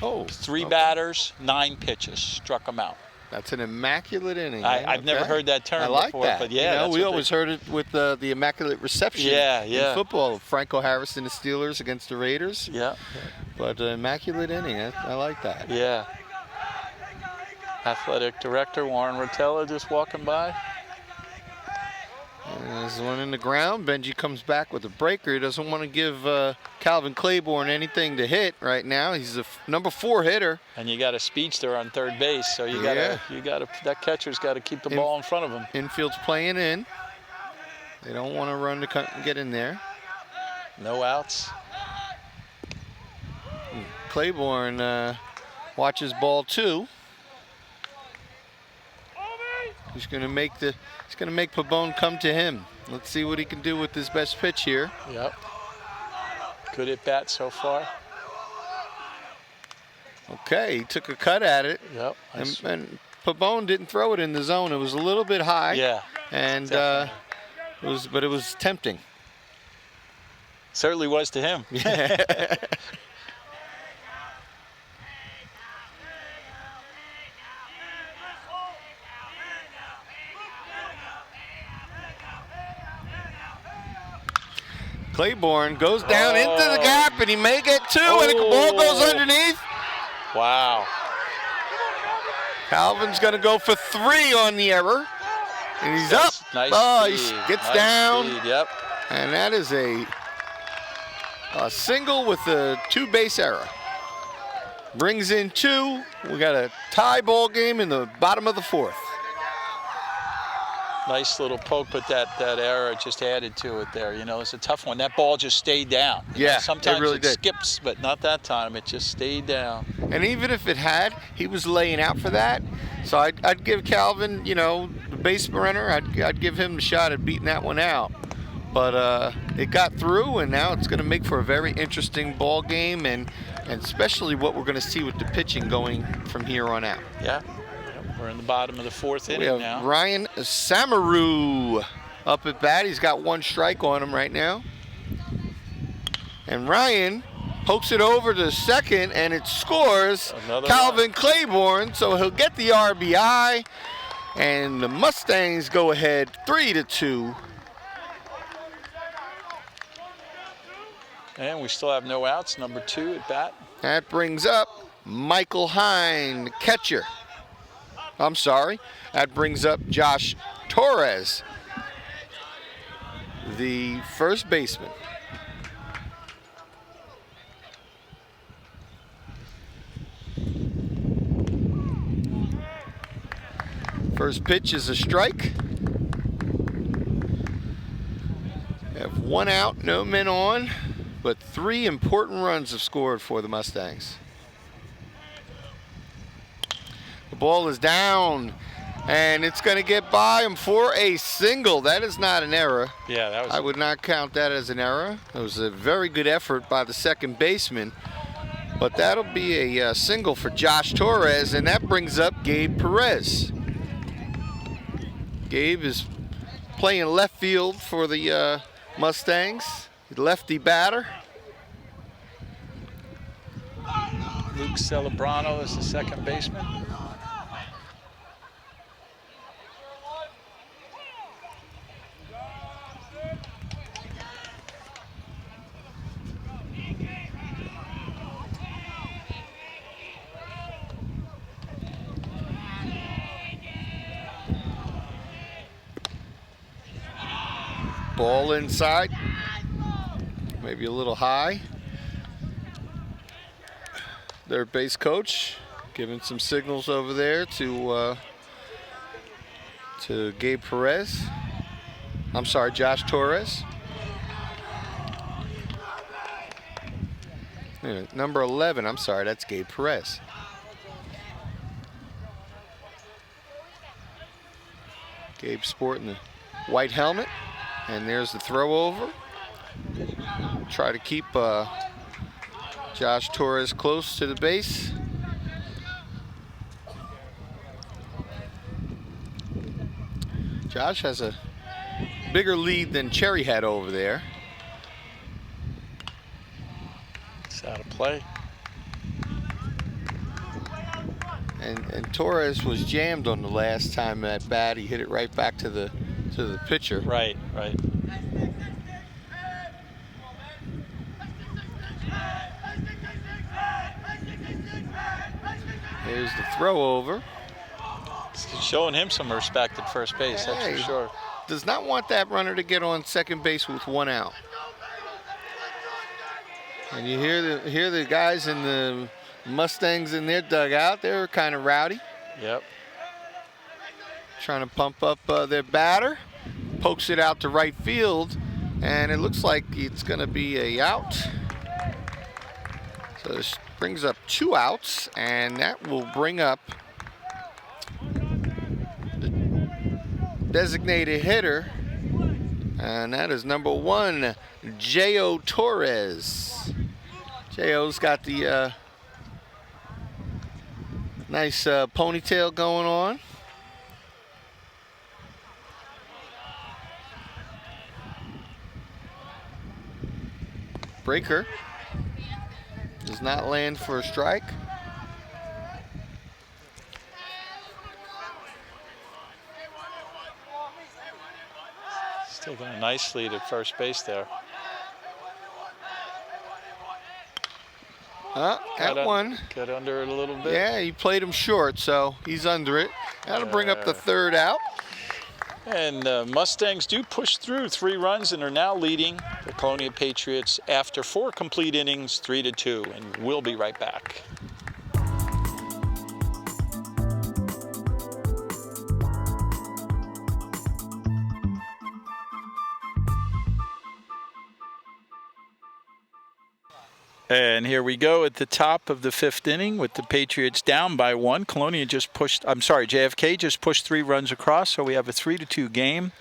S2: Oh.
S1: 3 batters, 9 pitches, struck him out.
S2: That's an immaculate inning.
S1: I've never heard that term before.
S2: That.
S1: But yeah,
S2: we always heard it with the immaculate reception in football. Franco Harris and the Steelers against the Raiders.
S1: Yeah.
S2: But immaculate inning, I like that.
S1: Yeah. Athletic director Warren Rotella just walking by.
S2: And there's one in the ground. Benji comes back with a breaker. He doesn't want to give Calvin Claiborne anything to hit right now. He's a number 4 hitter.
S1: And you got a speedster on third base, so that catcher's got to keep the ball in front of him.
S2: Infield's playing in. They don't want to run to get in there.
S1: No outs.
S2: Claiborne watches ball 2. He's going to make Pabon come to him. Let's see what he can do with his best pitch here.
S1: Yep. Good at bat so far.
S2: Okay, he took a cut at it.
S1: Yep.
S2: And Pabon didn't throw it in the zone. It was a little bit high.
S1: Yeah.
S2: And it was tempting.
S1: Certainly was to him.
S2: Yeah. Claiborne goes down into the gap, and he may get 2, and the ball goes underneath.
S1: Wow.
S2: Calvin's going to go for 3 on the error, and he's up.
S1: Nice
S2: He gets down.
S1: Speed, yep.
S2: And that is a single with a 2-base error. Brings in 2. We got a tie ball game in the bottom of the 4th.
S1: Nice little poke, but that error just added to it there. You know, it's a tough one. That ball just stayed down.
S2: Yeah,
S1: sometimes
S2: it really did.
S1: Skips, but not that time. It just stayed down.
S2: And even if it had, he was laying out for that. So I'd give Calvin, you know, the base runner, I'd give him the shot at beating that one out. But it got through, and now it's going to make for a very interesting ball game, and especially what we're going to see with the pitching going from here on out.
S1: Yeah. We're in the bottom of the 4th inning
S2: we have
S1: now.
S2: Ryan Samaru up at bat. He's got 1 strike on him right now. And Ryan pokes it over to second, and it scores Calvin Claiborne, so he'll get the RBI. And the Mustangs go ahead 3-2.
S1: And we still have no outs. Number 2 at bat.
S2: That brings up Michael Hine, the catcher. I'm sorry, that brings up Josh Torres, the first baseman. First pitch is a strike. We have 1 out, no men on, but 3 important runs have scored for the Mustangs. The ball is down, and it's going to get by him for a single. That is not an error.
S1: Yeah, that was.
S2: I would not count that as an error. It was a very good effort by the second baseman, but that'll be a single for Josh Torres, and that brings up Gabe Perez. Gabe is playing left field for the Mustangs, lefty batter.
S1: Luke Celebrano is the second baseman.
S2: Ball inside, maybe a little high. Their base coach giving some signals over there to Gabe Perez. I'm sorry, Josh Torres. Number 11, I'm sorry, that's Gabe Perez. Gabe sporting the white helmet. And there's the throw over. Try to keep Josh Torres close to the base. Josh has a bigger lead than Cherry had over there.
S1: It's out of play.
S2: And Torres was jammed on the last time at bat. He hit it right back to the pitcher.
S1: Right, right.
S2: Here's the throw over.
S1: It's showing him some respect at first base, that's for sure.
S2: Does not want that runner to get on second base with 1 out. And you hear the guys in the Mustangs in their dugout. They're kind of rowdy.
S1: Yep.
S2: Trying to pump up their batter. Pokes it out to right field, and it looks like it's going to be a out. So brings up 2 outs, and that will bring up the designated hitter, and that is number 1, J.O. Torres. J.O.'s got the nice ponytail going on. Breaker does not land for a strike.
S1: Still got a nice lead at first base there.
S2: That one.
S1: Got under it a little bit.
S2: Yeah, he played him short, so he's under it. That'll bring up the 3rd out.
S1: And Mustangs do push through 3 runs and are now leading the Colonia Patriots after 4 complete innings, 3-2, and we'll be right back. And here we go at the top of the 5th inning with the Patriots down by 1. Colonia just pushed, JFK just pushed 3 runs across, so we have a 3-2 game.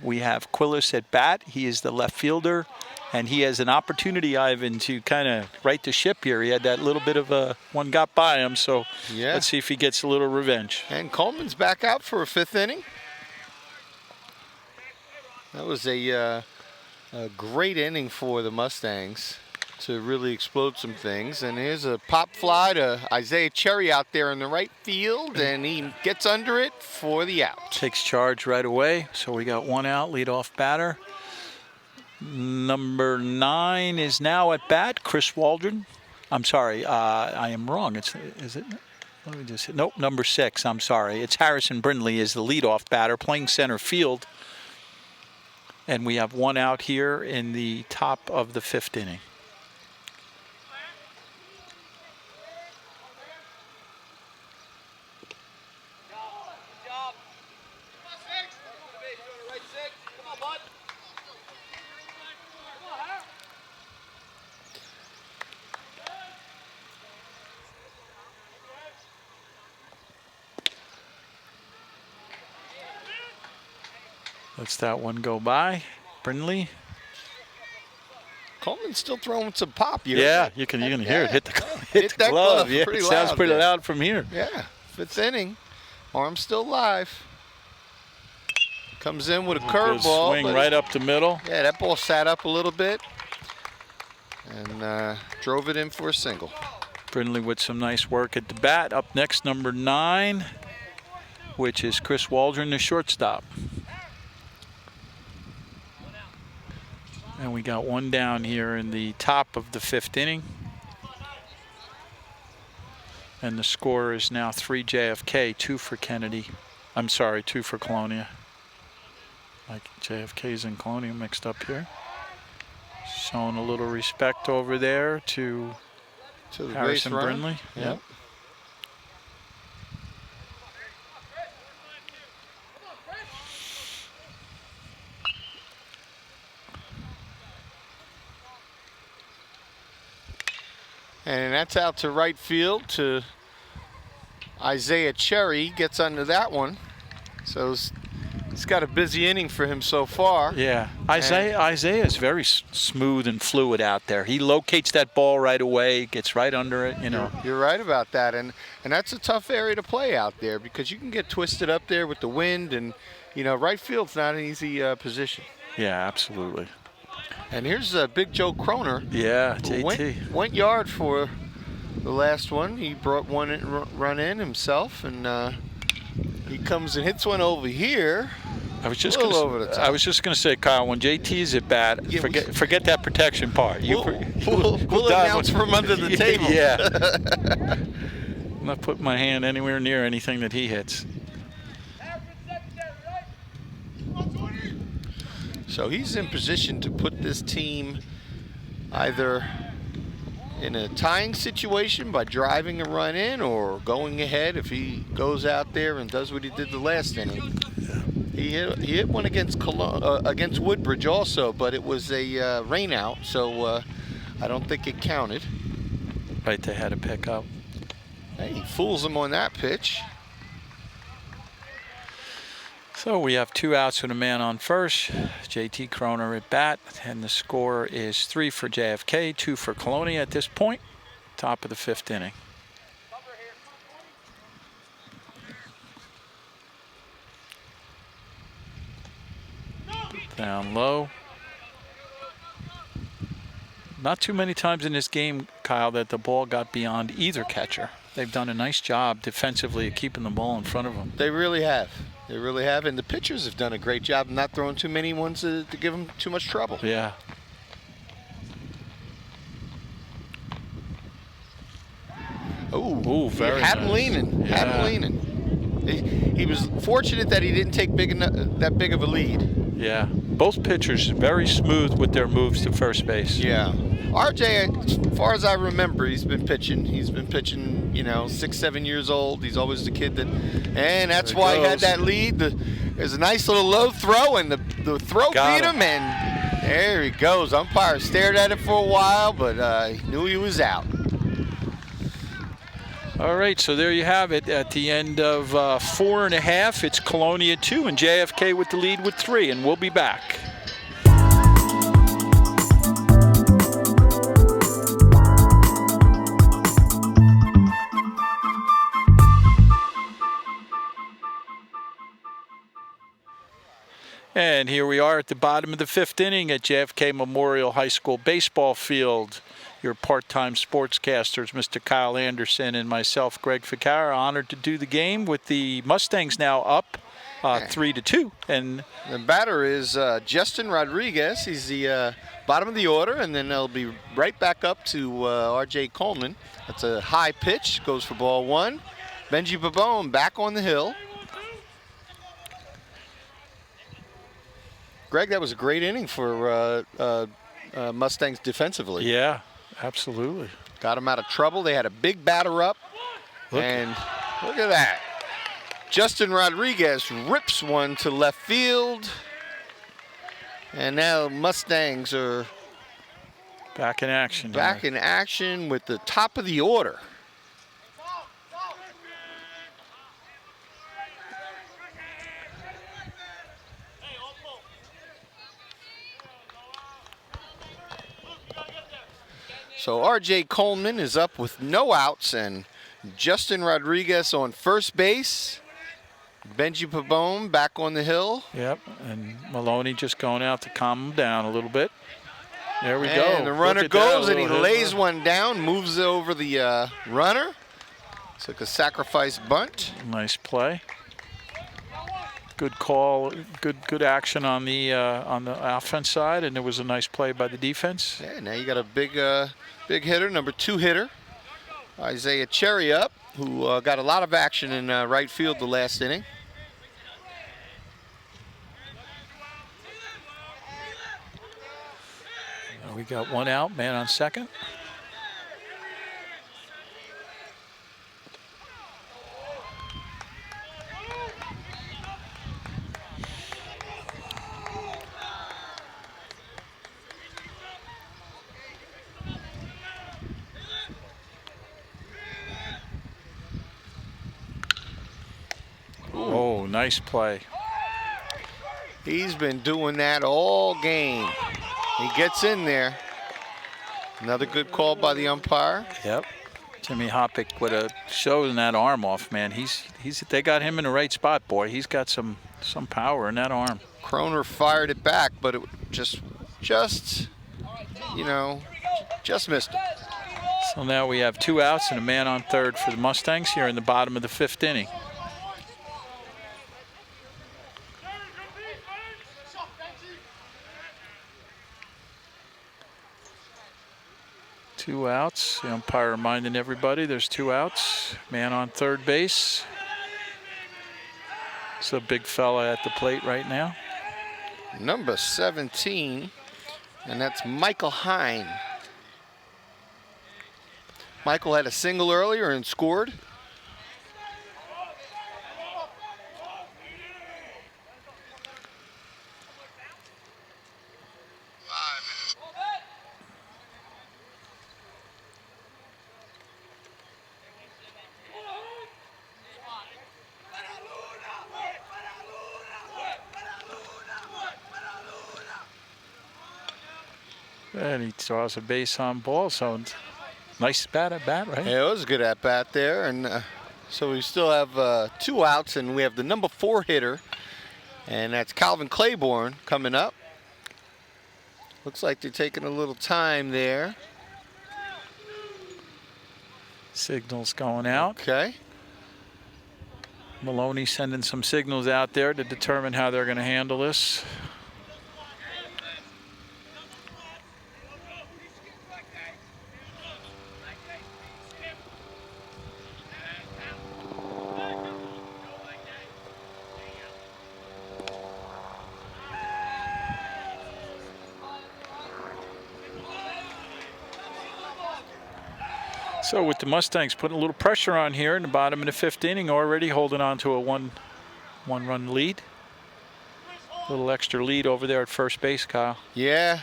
S1: We have Quillis at bat. He is the left fielder, and he has an opportunity, Ivan, to kind of right the ship here. He had that little bit of a one got by him, so
S2: yeah.
S1: Let's see if he gets a little revenge.
S2: And Coleman's back out for a 5th inning. That was a great inning for the Mustangs to really explode some things. And here's a pop fly to Isaiah Cherry out there in the right field, and he gets under it for the out.
S1: Takes charge right away, so we got 1 out, leadoff batter. Number 9 is now at bat, Chris Waldron. I'm sorry, I am wrong. Is it? Let me just, nope, number 6, I'm sorry. It's Harrison Brindley is the leadoff batter, playing center field. And we have 1 out here in the top of the 5th inning. Lets that one go by. Brindley.
S2: Coleman's still throwing some pop.
S1: Yeah, you can hear it hit the
S2: hit
S1: the
S2: that
S1: glove. Yeah,
S2: pretty
S1: it
S2: loud
S1: sounds pretty
S2: there.
S1: loud from here.
S2: Yeah, 5th inning. Arm's still live. Comes in with a curveball.
S1: Swing right up the middle.
S2: Yeah, that ball sat up a little bit and drove it in for a single.
S1: Brindley with some nice work at the bat. Up next, number 9, which is Chris Waldron, the shortstop. And we got 1 down here in the top of the 5th inning. And the score is now 3 JFK, 2 for Kennedy. I'm sorry, 2 for Colonia. Like JFK's and Colonia mixed up here. Showing a little respect over there to
S2: the
S1: Harrison
S2: base
S1: Brindley.
S2: Yep. And that's out to right field to Isaiah Cherry. Gets under that one. So it's got a busy inning for him so far.
S1: Yeah, Isaiah is very smooth and fluid out there. He locates that ball right away, gets right under it, you know.
S2: You're right about that. And that's a tough area to play out there because you can get twisted up there with the wind, and, you know, right field's not an easy position.
S1: Yeah, absolutely.
S2: And here's Big Joe Kroner.
S1: Yeah, JT.
S2: Went yard for the last one. He brought one run in himself, and he comes and hits one over here.
S1: I was just going to say, Kyle, when JT's at bat, forget that protection part.
S2: We'll announce from under the table.
S1: Yeah. I'm not putting my hand anywhere near anything that he hits.
S2: So he's in position to put this team either in a tying situation by driving a run in, or going ahead if he goes out there and does what he did the last inning. He hit one against Woodbridge also, but it was a rain out, so I don't think it counted.
S1: Right, they had to pick up.
S2: Hey, he fools him on that pitch.
S1: So we have 2 outs with a man on first. JT Kroner at bat, and the score is 3 for JFK, 2 for Colonia at this point. Top of the 5th inning. Down low. Not too many times in this game, Kyle, that the ball got beyond either catcher. They've done a nice job defensively of keeping the ball in front of them.
S2: They really have. They really have. And the pitchers have done a great job of not throwing too many ones to give them too much trouble.
S1: Yeah.
S2: Ooh,
S1: very
S2: had him
S1: nice.
S2: leaning. Had him leaning. He was fortunate that he didn't take that big of a lead.
S1: Yeah. Both pitchers very smooth with their moves to first base.
S2: Yeah. RJ, as far as I remember, he's been pitching. He's been pitching, 6, 7 years old. He's always the kid that, and that's why he had that lead. There's a nice little low throw, and the throw beat him, and there he goes. Umpire stared at it for a while, but he knew he was out.
S1: All right, so there you have it. At the end of 4.5, it's Colonia 2 and JFK with the lead with 3, and we'll be back. And here we are at the bottom of the 5th inning at JFK Memorial High School baseball field. Your part-time sportscasters, Mr. Kyle Anderson and myself, Greg Ficara, honored to do the game with the Mustangs now up 3-2. And
S2: the batter is Justin Rodriguez. He's the bottom of the order, and then they'll be right back up to R.J. Coleman. That's a high pitch, goes for ball 1. Benji Babone back on the hill. Greg, that was a great inning for Mustangs defensively.
S1: Yeah, absolutely.
S2: Got them out of trouble. They had a big batter up. And look at that. Justin Rodriguez rips one to left field. And now Mustangs are
S1: back in action.
S2: Back in action with the top of the order. So R.J. Coleman is up with no outs, and Justin Rodriguez on first base. Benji Pabone back on the hill.
S1: Yep, and Maloney just going out to calm him down a little bit. There we go.
S2: And the runner goes, and he lays one down, moves over the runner. Took a sacrifice bunt.
S1: Nice play. Good call, good action on the offense side, and it was a nice play by the defense.
S2: Yeah, now you got a big hitter, number 2 hitter, Isaiah Cherry up, who got a lot of action in right field the last inning.
S1: We got 1 out, man on second. Oh, nice play.
S2: He's been doing that all game. He gets in there. Another good call by the umpire.
S1: Yep. Jimmy Hoppick would have shown that arm off, man. They got him in the right spot, boy. He's got some power in that arm.
S2: Kroner fired it back, but it just missed him.
S1: So now we have 2 outs and a man on third for the Mustangs here in the bottom of the 5th inning. Two outs. The umpire reminding everybody there's 2 outs. Man on third base. It's a big fella at the plate right now.
S2: Number 17, and that's Michael Hine. Michael had a single earlier and scored.
S1: And he draws a base on ball, so nice bat at bat, right?
S2: Yeah, it was a good at bat there, and so we still have 2 outs, and we have the number 4 hitter, and that's Calvin Claiborne coming up. Looks like they're taking a little time there.
S1: Signals going out.
S2: Okay.
S1: Maloney sending some signals out there to determine how they're going to handle this. So with the Mustangs putting a little pressure on here in the bottom of the 5th inning, already holding on to a one-run lead. A little extra lead over there at first base, Kyle.
S2: Yeah,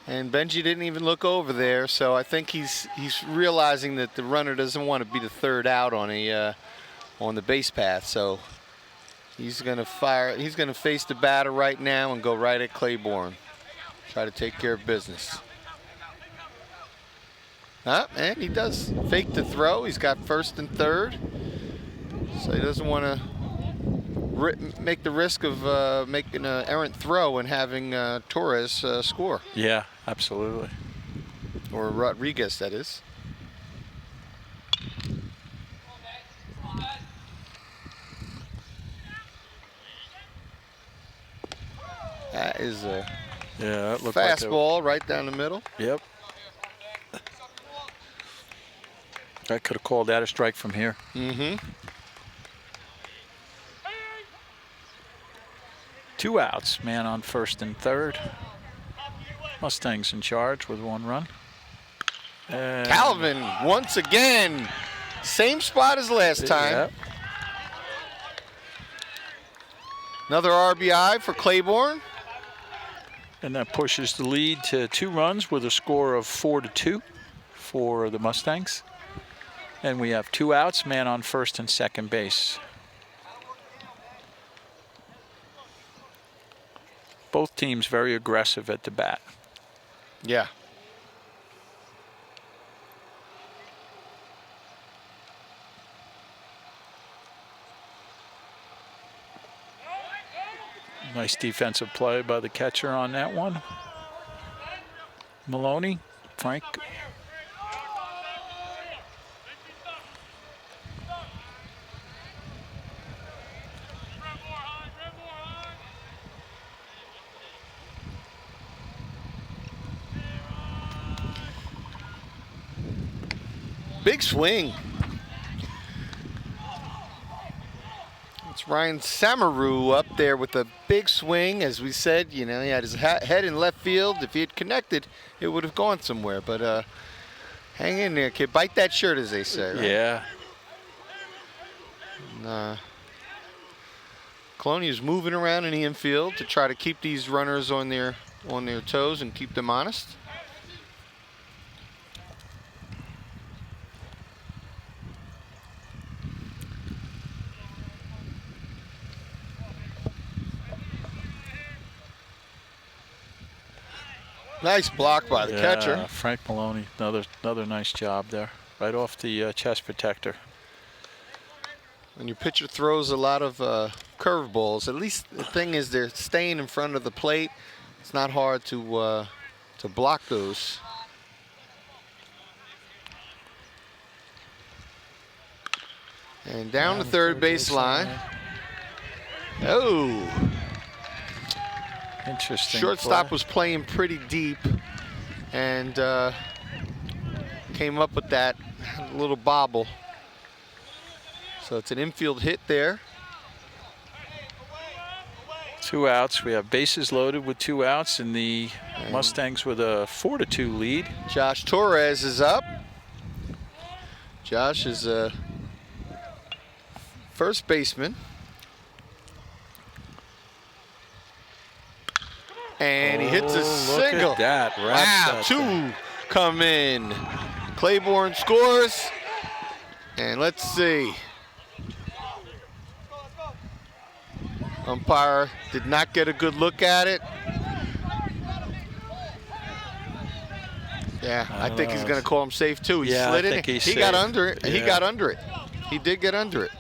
S2: and Benji didn't even look over there, so I think he's realizing that the runner doesn't want to be the 3rd out on the base path. So he's gonna fire. He's gonna face the batter right now and go right at Claiborne. Try to take care of business. And he does fake the throw. He's got 1st and 3rd, so he doesn't want to make the risk of making an errant throw and having Torres score.
S1: Yeah, absolutely.
S2: Or Rodriguez, that is. That is a
S1: that looked
S2: fastball
S1: like
S2: right down the middle.
S1: Yep. I could have called that a strike from here.
S2: Mm-hmm.
S1: 2 outs, man on 1st and 3rd. Mustangs in charge with 1 run. And
S2: Calvin once again, same spot as last time.
S1: Yep.
S2: Another RBI for Claiborne.
S1: And that pushes the lead to 2 runs with a score of 4-2 for the Mustangs. And we have 2 outs, man on 1st and 2nd base. Both teams very aggressive at the bat.
S2: Yeah.
S1: Nice defensive play by the catcher on that one. Maloney, Frank.
S2: Big swing. It's Ryan Samaru up there with a big swing. As we said, you know, he had his head in left field. If he had connected, it would have gone somewhere. But hang in there, kid. Bite that shirt, as they say. Right?
S1: Yeah.
S2: And, Colonia's moving around in the infield to try to keep these runners on their toes and keep them honest. Nice block by the catcher.
S1: Frank Maloney, another nice job there, right off the chest protector.
S2: When your pitcher throws a lot of curveballs, at least the thing is they're staying in front of the plate. It's not hard to block those. And down the third base line. Oh.
S1: Interesting.
S2: Shortstop
S1: play.
S2: was playing pretty deep and came up with that little bobble. So it's an infield hit there.
S1: 2 outs. We have bases loaded with 2 outs, and the Mustangs with a 4-2 lead.
S2: Josh Torres is up. Josh is a first baseman. And he hits a single.
S1: Look at that.
S2: Wow,
S1: That
S2: 2
S1: thing.
S2: come in. Claiborne scores. And let's see. Umpire did not get a good look at it. Yeah, I think he's going to call him safe too. He
S1: Yeah,
S2: slid
S1: I
S2: in.
S1: think he's
S2: He
S1: safe.
S2: got under it.
S1: Yeah.
S2: He got under it. He did get under it.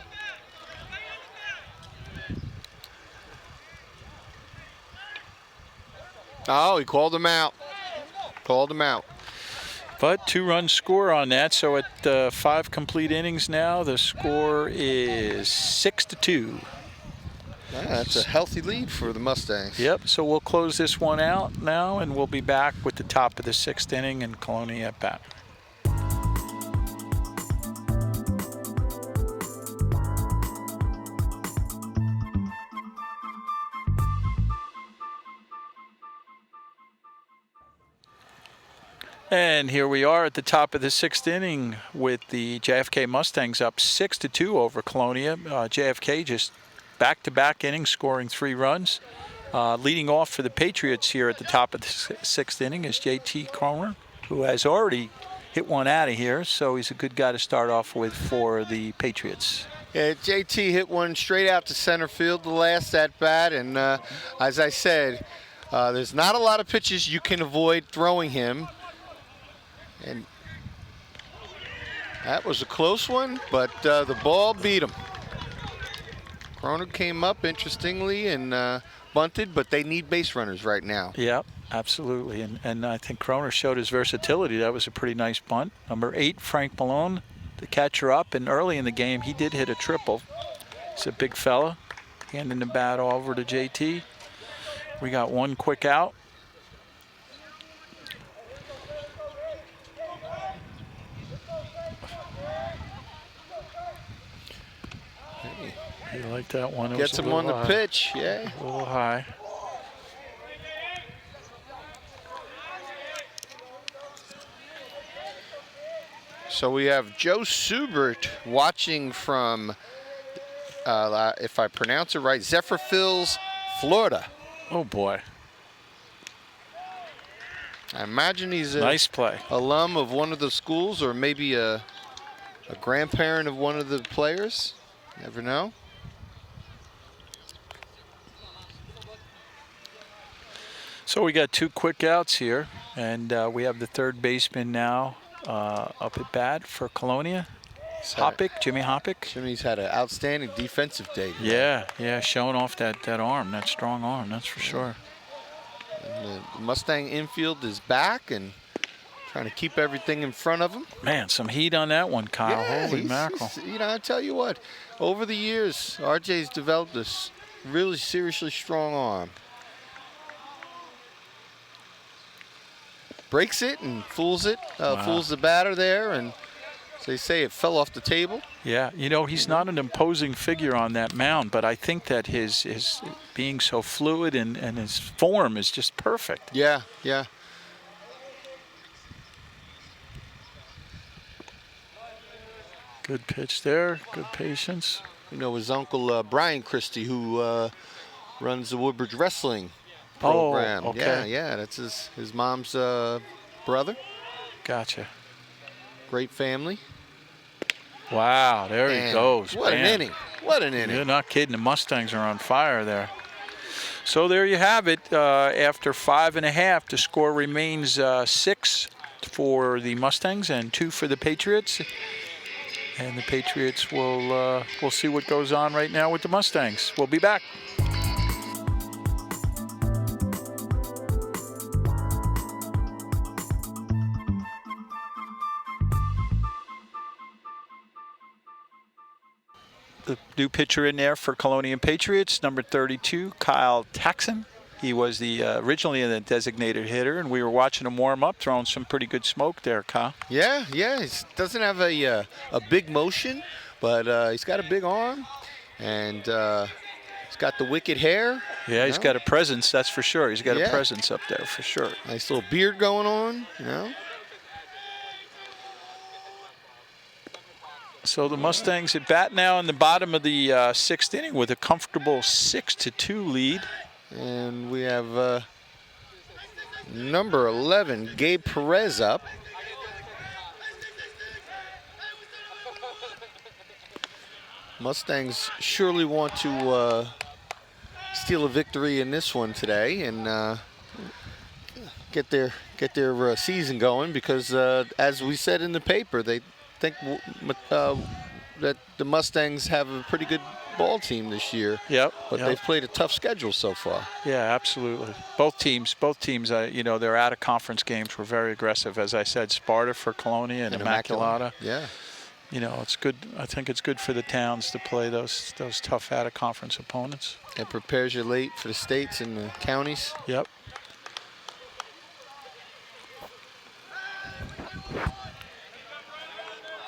S2: Oh, he called him out. Called him out.
S1: But 2-run score on that. So at 5 complete innings now, the score is 6-2.
S2: Yeah, that's a healthy lead for the Mustangs.
S1: Yep. So we'll close this one out now, and we'll be back with the top of the 6th inning and Colonia at bat. And here we are at the top of the 6th inning with the JFK Mustangs up 6-2 over Colonia. JFK just back-to-back innings scoring 3 runs. Leading off for the Patriots here at the top of the 6th inning is JT Croner, who has already hit one out of here, so he's a good guy to start off with for the Patriots.
S2: Yeah, JT hit one straight out to center field the last at-bat, and as I said, there's not a lot of pitches you can avoid throwing him. And that was a close one, but the ball beat him. Croner came up interestingly and bunted, but they need base runners right now.
S1: Yep, absolutely. And I think Croner showed his versatility. That was a pretty nice bunt. Number 8, Frank Malone, the catcher up, and early in the game he did hit a triple. He's a big fella, handing the bat over to JT. We got one quick out. You like that one?
S2: Gets him on the pitch, yeah.
S1: A little high.
S2: So we have Joe Subert watching from, if I pronounce it right, Zephyrhills, Florida.
S1: Oh boy.
S2: I imagine he's a
S1: nice play.
S2: Alum of one of the schools, or maybe a grandparent of one of the players. Never know.
S1: So we got 2 quick outs here, and we have the third baseman now up at bat for Colonia. Jimmy Hoppick.
S2: Jimmy's had an outstanding defensive day
S1: today. Yeah, showing off that arm, that strong arm, that's for sure.
S2: And the Mustang infield is back and trying to keep everything in front of him.
S1: Man, some heat on that one, Kyle.
S2: Yeah,
S1: holy mackerel.
S2: You know, I tell you what, over the years, RJ's developed this really seriously strong arm. Breaks it and fools it, fools the batter there, and as they say, it fell off the table.
S1: Yeah, you know, he's not an imposing figure on that mound, but I think that his being so fluid and his form is just perfect.
S2: Yeah, yeah.
S1: Good pitch there, good patience.
S2: You know, his uncle Brian Christie, who runs the Woodbridge Wrestling program.
S1: Oh, okay.
S2: Yeah, that's his mom's brother.
S1: Gotcha.
S2: Great family.
S1: Wow, there he goes.
S2: What an inning. What an inning.
S1: You're not kidding. The Mustangs are on fire there. So there you have it. After 5.5, the score remains 6 for the Mustangs and 2 for the Patriots. And the Patriots will we'll see what goes on right now with the Mustangs. We'll be back. The new pitcher in there for Colonia Patriots, number 32, Kyle Taxon. He was the originally the designated hitter, and we were watching him warm up, throwing some pretty good smoke there, Kyle.
S2: Yeah, he doesn't have a big motion, but he's got a big arm, and he's got the wicked hair.
S1: Yeah, he's got a presence, that's for sure. He's got a presence up there for sure.
S2: Nice little beard going on, you know.
S1: So the Mustangs at bat now in the bottom of the 6th inning with a comfortable 6-2 lead.
S2: And we have number 11, Gabe Perez up. Mustangs surely want to steal a victory in this one today and get their season going because, as we said in the paper, they think that the Mustangs have a pretty good ball team this year.
S1: Yep.
S2: But they've played a tough schedule so far.
S1: Yeah, absolutely. Both teams, you know, their out-of-conference games were very aggressive. As I said, Sparta for Colonia and Immaculata.
S2: Yeah.
S1: You know, it's good. I think it's good for the towns to play those tough out-of-conference opponents.
S2: It prepares you late for the states and the counties.
S1: Yep.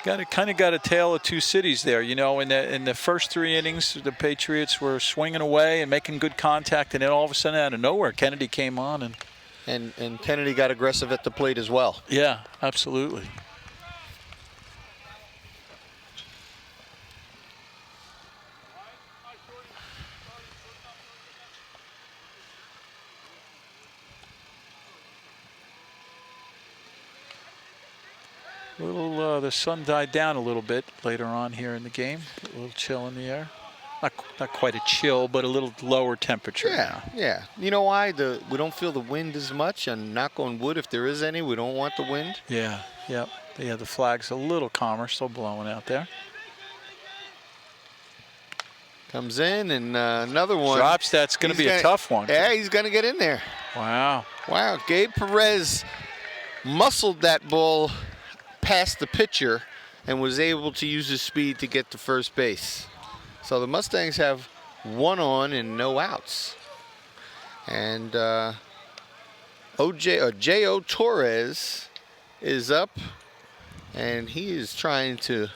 S1: Kind of got a tale of two cities there. You know, in the first 3 innings, the Patriots were swinging away and making good contact, and then all of a sudden, out of nowhere, Kennedy came on
S2: and Kennedy got aggressive at the plate as well.
S1: Yeah, absolutely. The sun died down a little bit later on here in the game. A little chill in the air. Not quite a chill, but a little lower temperature.
S2: Yeah, yeah. You know why? We don't feel the wind as much, and knock on wood, if there is any, we don't want the wind.
S1: Yeah, yep. Yeah, the flag's a little calmer, still blowing out there.
S2: Comes in, and another one.
S1: Drops, that's going to be a tough one.
S2: Yeah, he's going to get in there.
S1: Wow.
S2: Wow, Gabe Perez muscled that ball past the pitcher and was able to use his speed to get to first base. So the Mustangs have 1 on and no outs. And J.O. Torres is up, and he is trying to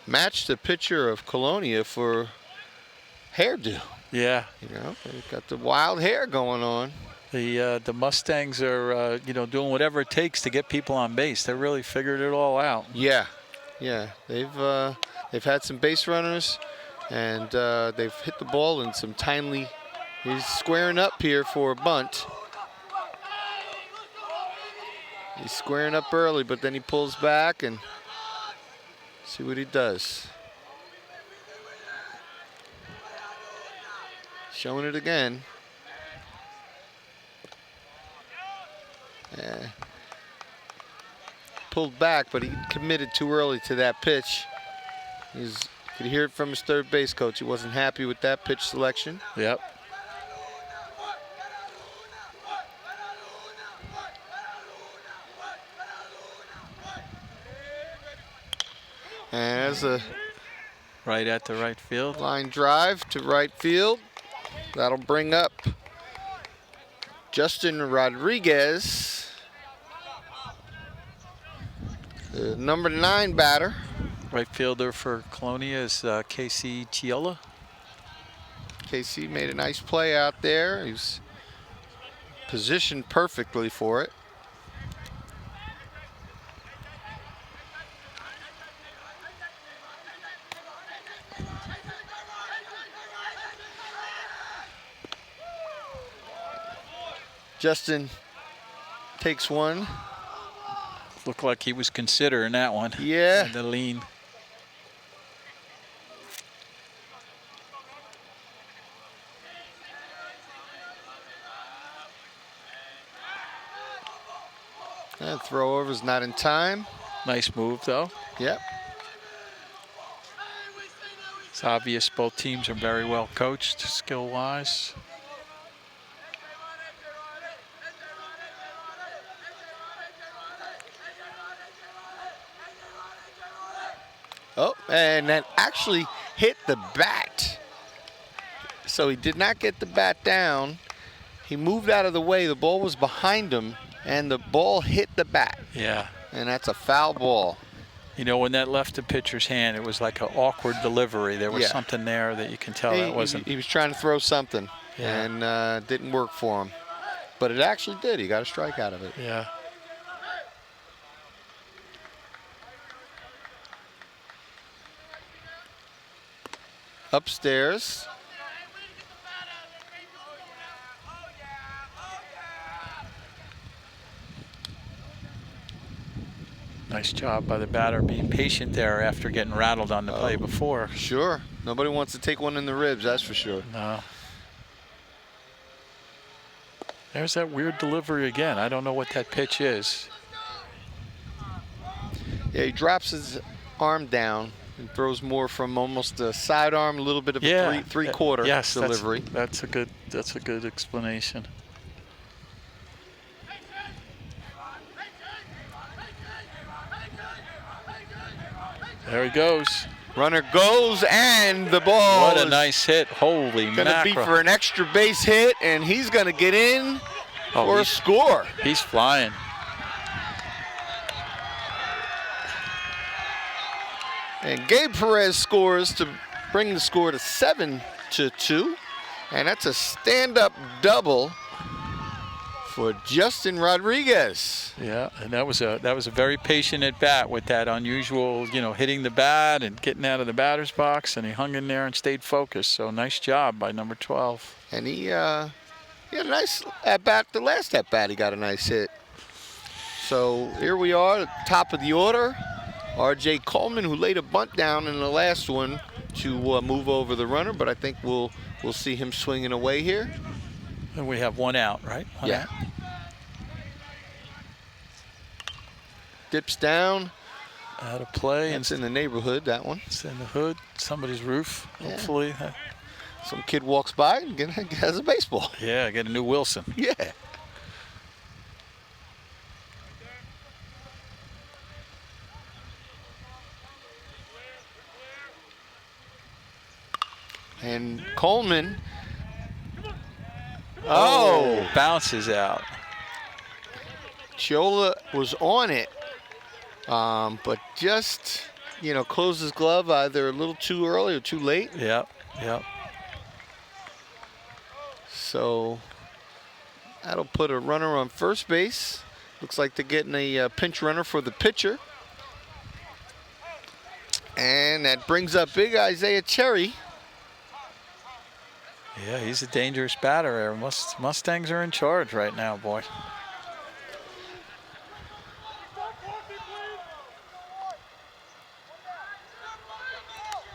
S2: match the pitcher of Colonia for hairdo.
S1: Yeah.
S2: You know, they've got the wild hair going on.
S1: The Mustangs are you know, doing whatever it takes to get people on base. They really figured it all out.
S2: Yeah, yeah. They've had some base runners, and they've hit the ball in some timely. He's squaring up here for a bunt. He's squaring up early, but then he pulls back and see what he does. Showing it again. Yeah. Pulled back, but he committed too early to that pitch. You could hear it from his third base coach. He wasn't happy with that pitch selection.
S1: Yep.
S2: And as a
S1: right at the right field.
S2: Line drive to right field. That'll bring up Justin Rodriguez, the number 9 batter.
S1: Right fielder for Colonia is Casey Chiola.
S2: KC made a nice play out there. He's positioned perfectly for it. Justin takes one.
S1: Looked like he was considering that one.
S2: Yeah.
S1: The lean.
S2: And throw over's not in time.
S1: Nice move, though.
S2: Yep.
S1: It's obvious both teams are very well coached, skill-wise.
S2: Oh, and that actually hit the bat. So he did not get the bat down. He moved out of the way. The ball was behind him, and the ball hit the bat.
S1: Yeah.
S2: And that's a foul ball.
S1: You know, when that left the pitcher's hand, it was like an awkward delivery. There was something there that you can tell that wasn't.
S2: He was trying to throw something,
S1: yeah,
S2: and didn't work for him. But it actually did. He got a strike out of it.
S1: Yeah.
S2: Upstairs.
S1: Nice job by the batter being patient there after getting rattled on the play before.
S2: Sure. Nobody wants to take one in the ribs, that's for sure.
S1: No. There's that weird delivery again. I don't know what that pitch is.
S2: Yeah, he drops his arm down and throws more from almost a sidearm, a little bit of a three-quarter delivery.
S1: That's a good explanation. There he goes.
S2: Runner goes, and the ball
S1: What a nice hit. Holy mackerel.
S2: Going to be for an extra base hit, and he's going to get in for a score.
S1: He's flying.
S2: And Gabe Perez scores to bring the score to 7-2. And that's a stand-up double for Justin Rodriguez.
S1: Yeah, and that was a very patient at bat with that unusual, hitting the bat and getting out of the batter's box, and he hung in there and stayed focused. So nice job by number 12.
S2: And he had a nice at bat. The last at bat, he got a nice hit. So here we are, at the top of the order. R.J. Coleman, who laid a bunt down in the last one to move over the runner, but I think we'll see him swinging away here.
S1: And we have one out, right? One out.
S2: Dips down.
S1: Out of play.
S2: It's in the neighborhood, that one.
S1: It's in the hood, somebody's roof, hopefully.
S2: Some kid walks by and has a baseball.
S1: Yeah, get a new Wilson.
S2: Yeah. And Coleman. Oh,
S1: bounces out.
S2: Chiola was on it, but just, closed his glove either a little too early or too late.
S1: Yep.
S2: So that'll put a runner on first base. Looks like they're getting a pinch runner for the pitcher. And that brings up big Isaiah Cherry.
S1: Yeah, he's a dangerous batter. Mustangs are in charge right now, boy.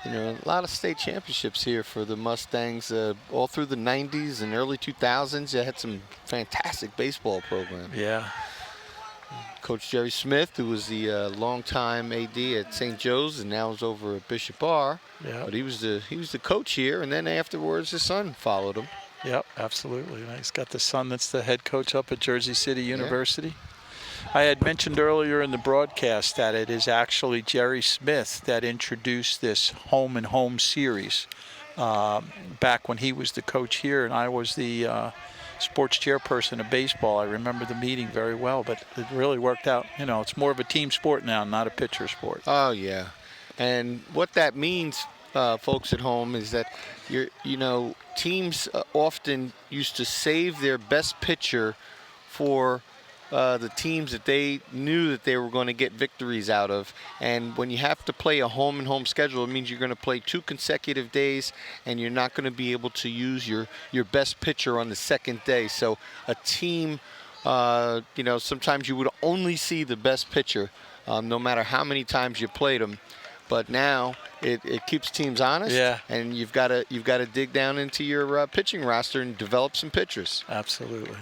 S2: A lot of state championships here for the Mustangs all through the 90s and early 2000s. They had some fantastic baseball programs.
S1: Yeah.
S2: Coach Jerry Smith, who was the longtime AD at St. Joe's and now is over at Bishop R.
S1: Yeah.
S2: But he was the coach here, and then afterwards his son followed him.
S1: Yep, absolutely. He's got the son that's the head coach up at Jersey City University. I had mentioned earlier in the broadcast that it is actually Jerry Smith that introduced this home and home series back when he was the coach here and I was the sports chairperson of baseball. I remember the meeting very well, but it really worked out. It's more of a team sport now, not a pitcher sport.
S2: Oh, yeah. And what that means, folks at home, is that teams often used to save their best pitcher for the teams that they knew that they were going to get victories out of. And when you have to play a home and home schedule, it means you're going to play 2 consecutive days and you're not going to be able to use your best pitcher on the second day. So a team, sometimes you would only see the best pitcher no matter how many times you played them. But now it keeps teams honest, and you've got to dig down into your pitching roster and develop some pitchers.
S1: Absolutely.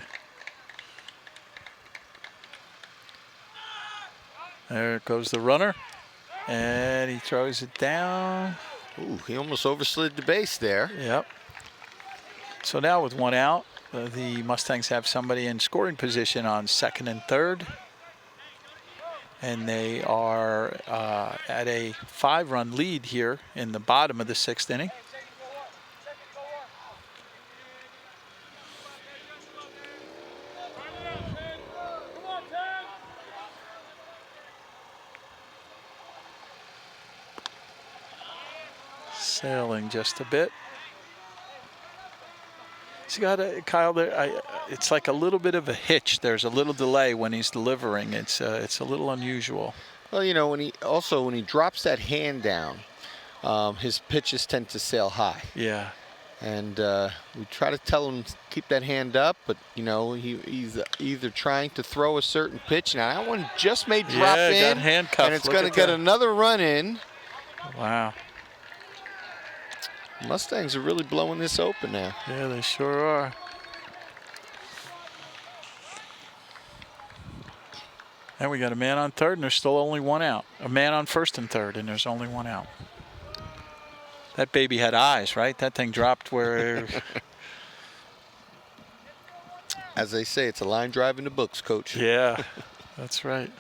S1: There goes the runner, and he throws it down.
S2: Ooh, he almost overslid the base there.
S1: Yep. So now with one out, the Mustangs have somebody in scoring position on second and third. And they are at a 5-run lead here in the bottom of the 6th inning. Sailing just a bit. He's got Kyle. It's like a little bit of a hitch. There's a little delay when he's delivering. It's a little unusual.
S2: Well, when he drops that hand down, his pitches tend to sail high.
S1: Yeah.
S2: And we try to tell him to keep that hand up, but he's either trying to throw a certain pitch. Now that one just may drop in,
S1: got handcuffed.
S2: And it's going to get another run in.
S1: Wow.
S2: Mustangs are really blowing this open now.
S1: Yeah, they sure are. And we got a man on third, and there's still only one out. A man on first and third, and there's only one out. That baby had eyes, right? That thing dropped where...
S2: As they say, it's a line drive in the books, Coach.
S1: Yeah, that's right.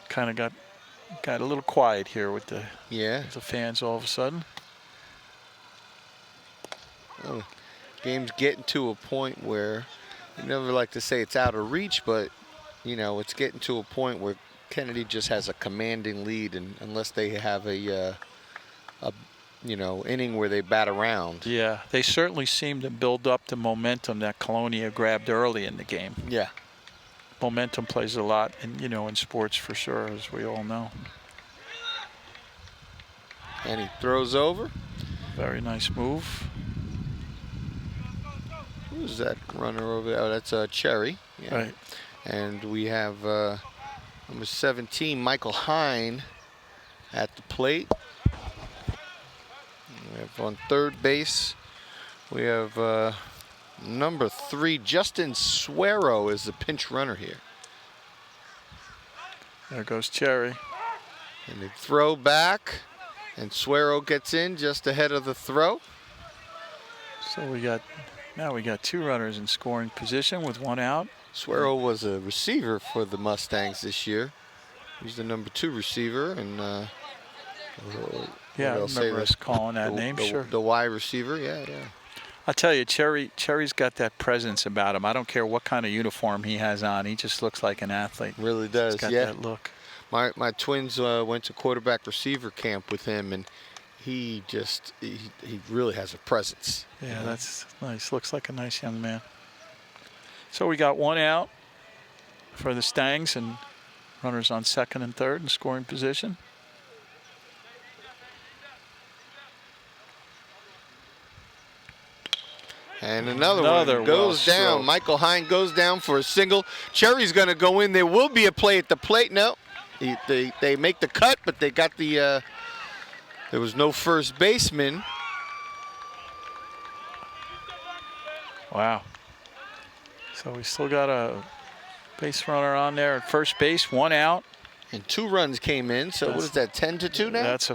S1: Kind of got a little quiet here with the fans all of a sudden.
S2: Oh, game's getting to a point where you never like to say it's out of reach, but you know it's getting to a point where Kennedy just has a commanding lead, and unless they have a inning where they bat around.
S1: Yeah, they certainly seem to build up the momentum that Colonia grabbed early in the game.
S2: Yeah.
S1: Momentum plays a lot in sports for sure, as we all know.
S2: And he throws over.
S1: Very nice move.
S2: Who's that runner over there? Oh, that's Cherry. Yeah.
S1: Right.
S2: And we have number 17, Michael Hine, at the plate. We have on third base, we have number 3, Justin Suero is the pinch runner here.
S1: There goes Cherry.
S2: And they throw back, and Suero gets in just ahead of the throw.
S1: So now we got 2 runners in scoring position with 1 out.
S2: Suero was a receiver for the Mustangs this year. He's the number 2 receiver, and
S1: yeah, I remember us calling that name. Sure.
S2: The wide receiver, yeah.
S1: I tell you, Cherry's got that presence about him. I don't care what kind of uniform he has on. He just looks like an athlete.
S2: Really does.
S1: He's got that look.
S2: My twins went to quarterback receiver camp with him, and he really has a presence.
S1: Yeah, that's nice. Looks like a nice young man. So we got 1 out for the Stangs, and runners on second and third in scoring position.
S2: And another one goes down. Michael Hine goes down for a single. Cherry's going to go in. There will be a play at the plate. No, they make the cut, but they got the. There was no first baseman.
S1: Wow. So we still got a base runner on there at first base, 1 out.
S2: And 2 runs came in. So what is that, 10-2 now?
S1: That's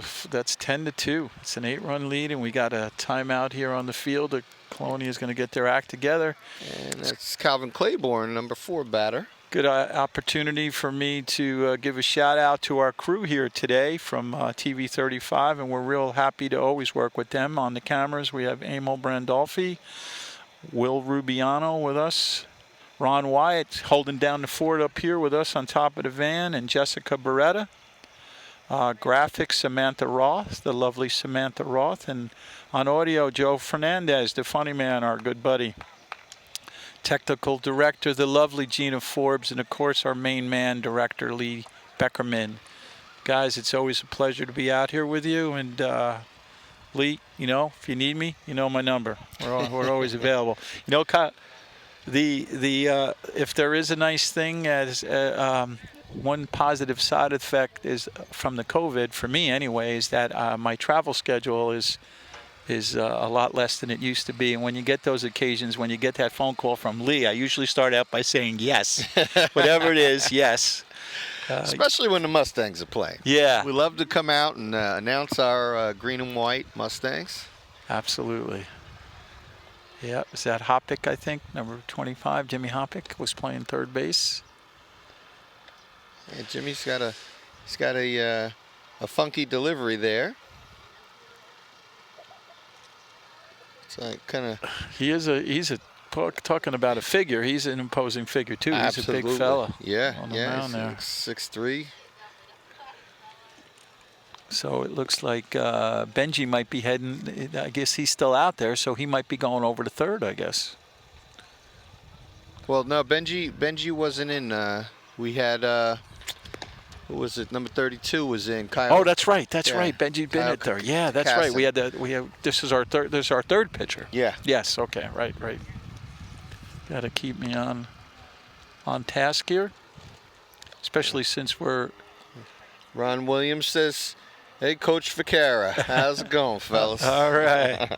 S1: 10-2. It's an 8-run lead, and we got a timeout here on the field. Colonia is going to get their act together.
S2: And that's Calvin Claiborne, number 4 batter.
S1: Good opportunity for me to give a shout out to our crew here today from TV 35, and we're real happy to always work with them on the cameras. We have Emil Brandolfi, Will Rubiano with us, Ron Wyatt holding down the fort up here with us on top of the van, and Jessica Beretta. Graphics, Samantha Roth, the lovely Samantha Roth, and on audio, Joe Fernandez, the funny man, our good buddy. Technical director, the lovely Gina Forbes, and of course our main man, director Lee Beckerman. Guys, it's always a pleasure to be out here with you, and Lee, if you need me, you know my number. We're always available. Kyle, if there is a nice thing, as one positive side effect is from the COVID, for me anyway, is that my travel schedule is a lot less than it used to be. And when you get those occasions, when you get that phone call from Lee, I usually start out by saying yes. Whatever it is, yes.
S2: Especially when the Mustangs are playing.
S1: Yeah.
S2: We love to come out and announce our green and white Mustangs.
S1: Absolutely. Yeah, is that Hoppick, I think, number 25, Jimmy Hoppick was playing third base.
S2: Yeah, Jimmy's got a funky delivery there. It's like kind of.
S1: He's a talking about a figure. He's an imposing figure too. He's
S2: Absolutely.
S1: a big fella.
S2: Yeah,
S1: on the mound there.
S2: 6'3".
S1: So it looks like Benji might be heading. I guess he's still out there, so he might be going over to third, I guess.
S2: Well, no, Benji wasn't in. We had. Who was it? Number 32 was in. Kyle.
S1: Oh, that's right. That's right. Benji'd been
S2: Kyle
S1: at there. Yeah, that's
S2: Casson.
S1: right. We have. This is our third. This is our third pitcher.
S2: Yeah.
S1: Yes. Okay. Right. Got to keep me on task here. It's especially since we're.
S2: Ron Williams says, "Hey, Coach Vaquera, how's it going, fellas?"
S1: All right.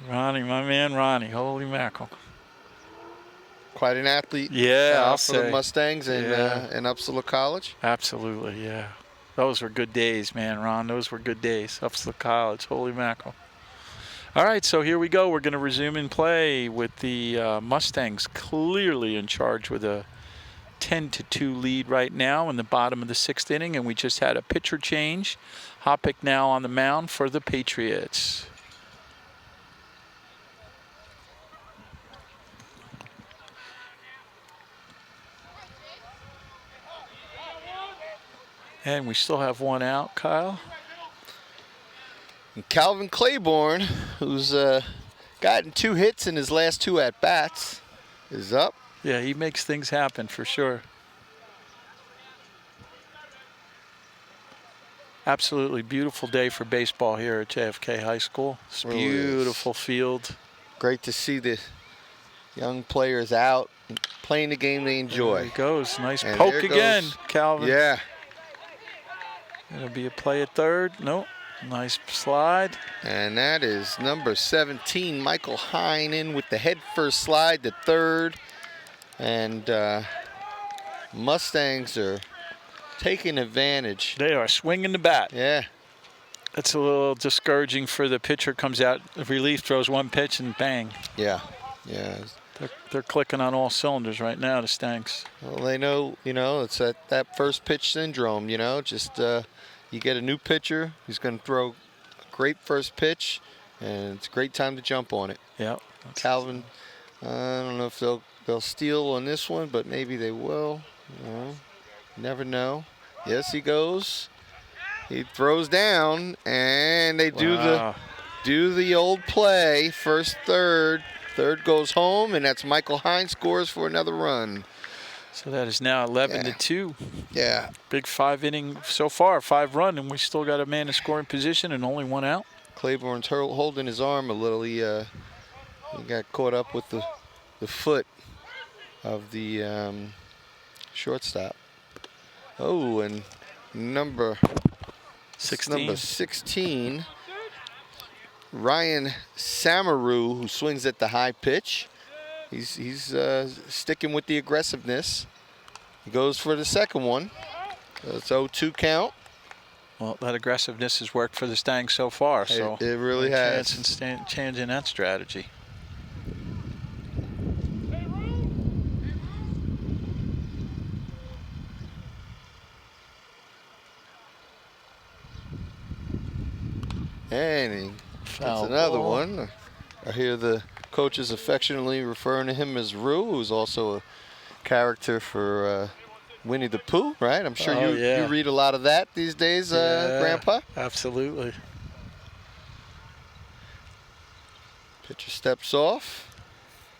S1: Ronnie, my man Ronnie, holy mackerel.
S2: Quite an athlete.
S1: Yeah, I'll
S2: for
S1: say.
S2: the Mustangs in
S1: Yeah.
S2: Uppsala College.
S1: Absolutely, yeah. Those were good days, man, Ron. Those were good days. Uppsala College, holy mackerel. All right, so here we go. We're going to resume and play with the Mustangs clearly in charge with a 10-2 lead right now in the bottom of the 6th inning, and we just had a pitcher change. Hoppick now on the mound for the Patriots. And we still have one out, Kyle.
S2: And Calvin Claiborne, who's gotten 2 hits in his last 2 at-bats, is up.
S1: Yeah, he makes things happen for sure. Absolutely beautiful day for baseball here at JFK High School. It's
S2: Really
S1: beautiful field.
S2: Great to see the young players out and playing the game they enjoy.
S1: There he goes. Nice
S2: And
S1: poke
S2: there
S1: again,
S2: goes-
S1: Calvin.
S2: Yeah.
S1: It'll be a play at third. Nope. Nice slide.
S2: And that is number 17, Michael Hine, in with the head first slide to third. And Mustangs are taking advantage.
S1: They are swinging the bat.
S2: Yeah.
S1: That's a little discouraging for the pitcher. Comes out, relief, throws one pitch, and bang.
S2: Yeah. Yeah.
S1: They're clicking on all cylinders right now, the Stanks.
S2: Well, they know, it's that first pitch syndrome, just you get a new pitcher, he's going to throw a great first pitch, and it's a great time to jump on it.
S1: Yep.
S2: Calvin, I don't know if they'll steal on this one, but maybe they will. Never know. Yes, he goes. He throws down, and they do the old play. First, third. Third goes home, and that's Michael Hine scores for another run.
S1: So that is now 11-2.
S2: Yeah.
S1: Big 5-inning so far, 5-run, and we still got a man in scoring position and only one out.
S2: Claiborne's holding his arm a little. He got caught up with the foot of the shortstop. Oh, and number 16, Ryan Samaru, who swings at the high pitch. He's sticking with the aggressiveness. He goes for the second one. It's 0-2 count.
S1: Well, that aggressiveness has worked for the Stangs so far. So
S2: it really has.
S1: Chance in that strategy.
S2: And that's another one. I hear the coaches affectionately referring to him as Roo, who's also a character for Winnie the Pooh, right? I'm sure you read a lot of that these days, Grandpa.
S1: Absolutely.
S2: Pitcher steps off,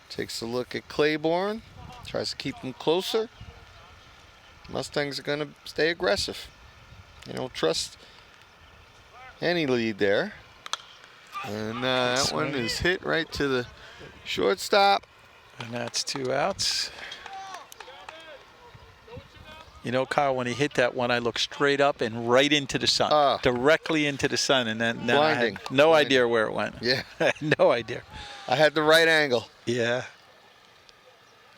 S2: takes a look at Claiborne, tries to keep him closer. Mustangs are going to stay aggressive. They don't trust any lead there. And that one is hit right to the shortstop.
S1: And that's 2 outs. You know, Kyle, when he hit that one, I looked straight up and right into the sun, directly into the sun, and then I had no idea where it went.
S2: Yeah.
S1: I had no idea.
S2: I had the right angle.
S1: Yeah.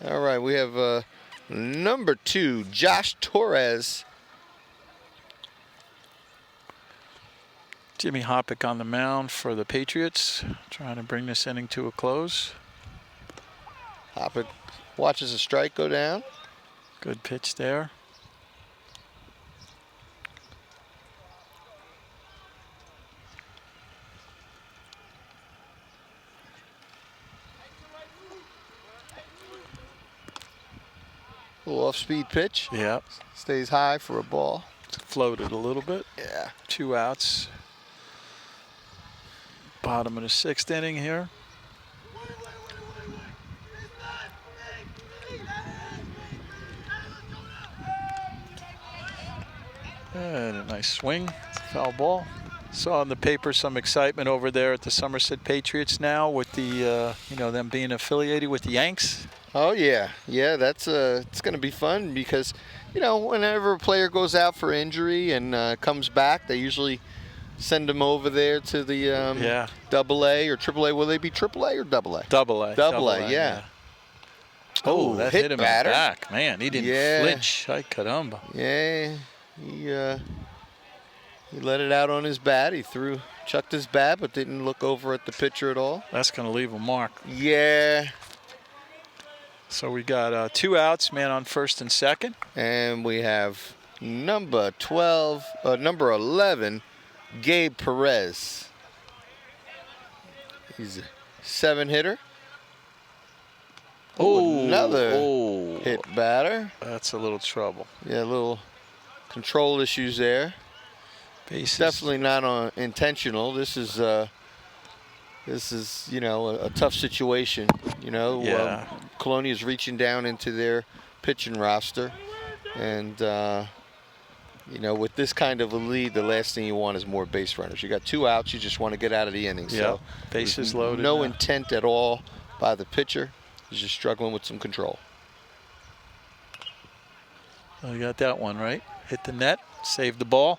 S2: All right, we have number 2, Josh Torres.
S1: Jimmy Hoppick on the mound for the Patriots, trying to bring this inning to a close.
S2: Hoppick watches a strike go down.
S1: Good pitch there.
S2: A little off-speed pitch.
S1: Yep.
S2: Stays high for a ball.
S1: Floated a little bit.
S2: Yeah.
S1: 2 outs. Bottom of the 6th inning here. And a nice swing. Foul ball. Saw in the paper some excitement over there at the Somerset Patriots now with the, them being affiliated with the Yanks.
S2: Oh yeah, that's it's going to be fun because, whenever a player goes out for injury and comes back, they usually send them over there to the Double A or Triple A. Will they be Triple A or Double A?
S1: Double A.
S2: Double A, yeah.
S1: Oh, that hit him in the
S2: batter.
S1: back, man. He didn't flinch. Ay caramba.
S2: Yeah, he let it out on his bat. He chucked his bat, but didn't look over at the pitcher at all.
S1: That's going to leave a mark.
S2: Yeah.
S1: So we got 2 outs, man on first and second.
S2: And we have number 11, Gabe Perez. He's a 7-hitter.
S1: Oh,
S2: another hit batter.
S1: That's a little trouble.
S2: Yeah, a little control issues there.
S1: Bases.
S2: Definitely not intentional. This is a tough situation. Colonia is reaching down into their pitching roster, and with this kind of a lead, the last thing you want is more base runners. You got 2 outs. You just want to get out of the inning.
S1: Yeah,
S2: so
S1: bases loaded.
S2: No intent at all by the pitcher. He's just struggling with some control.
S1: Oh, you got that one right. Hit the net, saved the ball.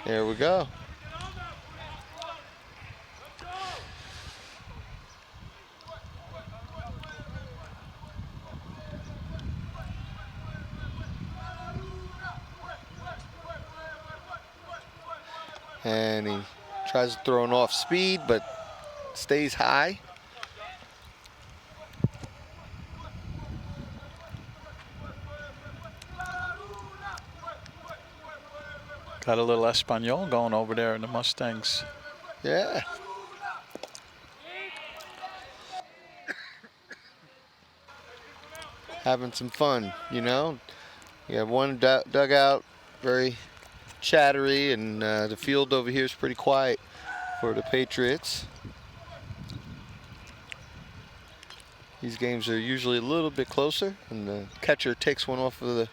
S2: There we go. And he tries to throw an off speed, but stays high.
S1: Got a little Espanol going over there in the Mustangs.
S2: Yeah. Having some fun, You have one dugout, very chattery, and the field over here is pretty quiet for the Patriots. These games are usually a little bit closer, and the catcher takes one off of the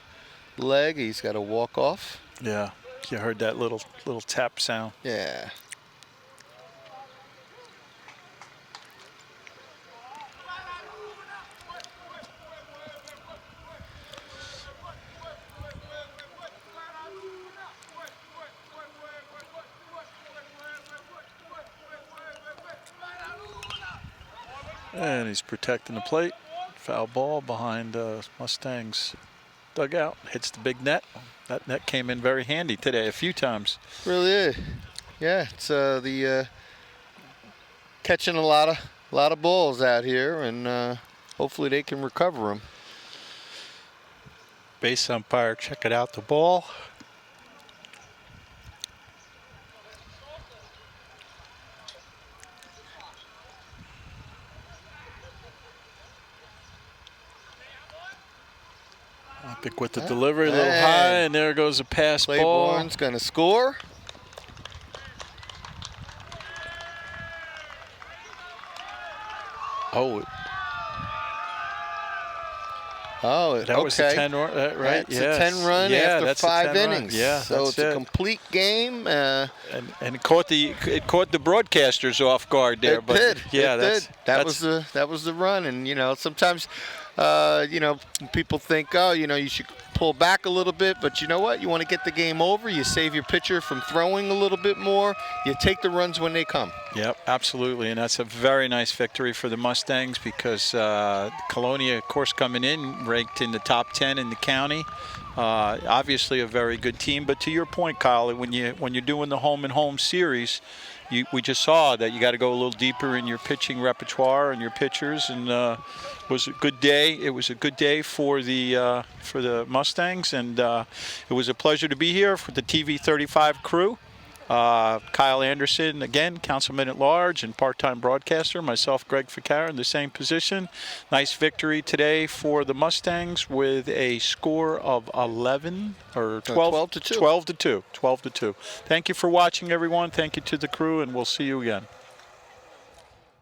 S2: leg. He's got to walk off.
S1: Yeah, you heard that little tap sound.
S2: Yeah.
S1: And he's protecting the plate. Foul ball behind Mustang's dugout. Hits the big net. That net came in very handy today a few times.
S2: Really is. Yeah, it's catching a lot of balls out here, and hopefully they can recover them.
S1: Base umpire checking out the ball. Epic with the delivery, a little high, and there goes a pass ball.
S2: Claiborne's going to score.
S1: That was the 10 run, right?
S2: It's a 10 run after 5 innings.
S1: Yeah,
S2: so it's a complete game.
S1: And it caught the broadcasters off guard there.
S2: It did.
S1: Yeah,
S2: that was the run. And sometimes people think, you should pull back a little bit, but you know what? You want to get the game over. You save your pitcher from throwing a little bit more. You take the runs when they come.
S1: Yep, absolutely, and that's a very nice victory for the Mustangs because Colonia, of course, coming in ranked in the top 10 in the county. Obviously, a very good team. But to your point, Kyle, when you're doing the home and home series, we just saw that you got to go a little deeper in your pitching repertoire and your pitchers, and it was a good day. It was a good day for the Mustangs, and it was a pleasure to be here for the TV 35 crew. Kyle Anderson, again, councilman at large and part-time broadcaster. Myself, Greg Ficara, in the same position. Nice victory today for the Mustangs with a score of 12 to 2. 12 to 2. Thank you for watching, everyone. Thank you to the crew, and we'll see you again.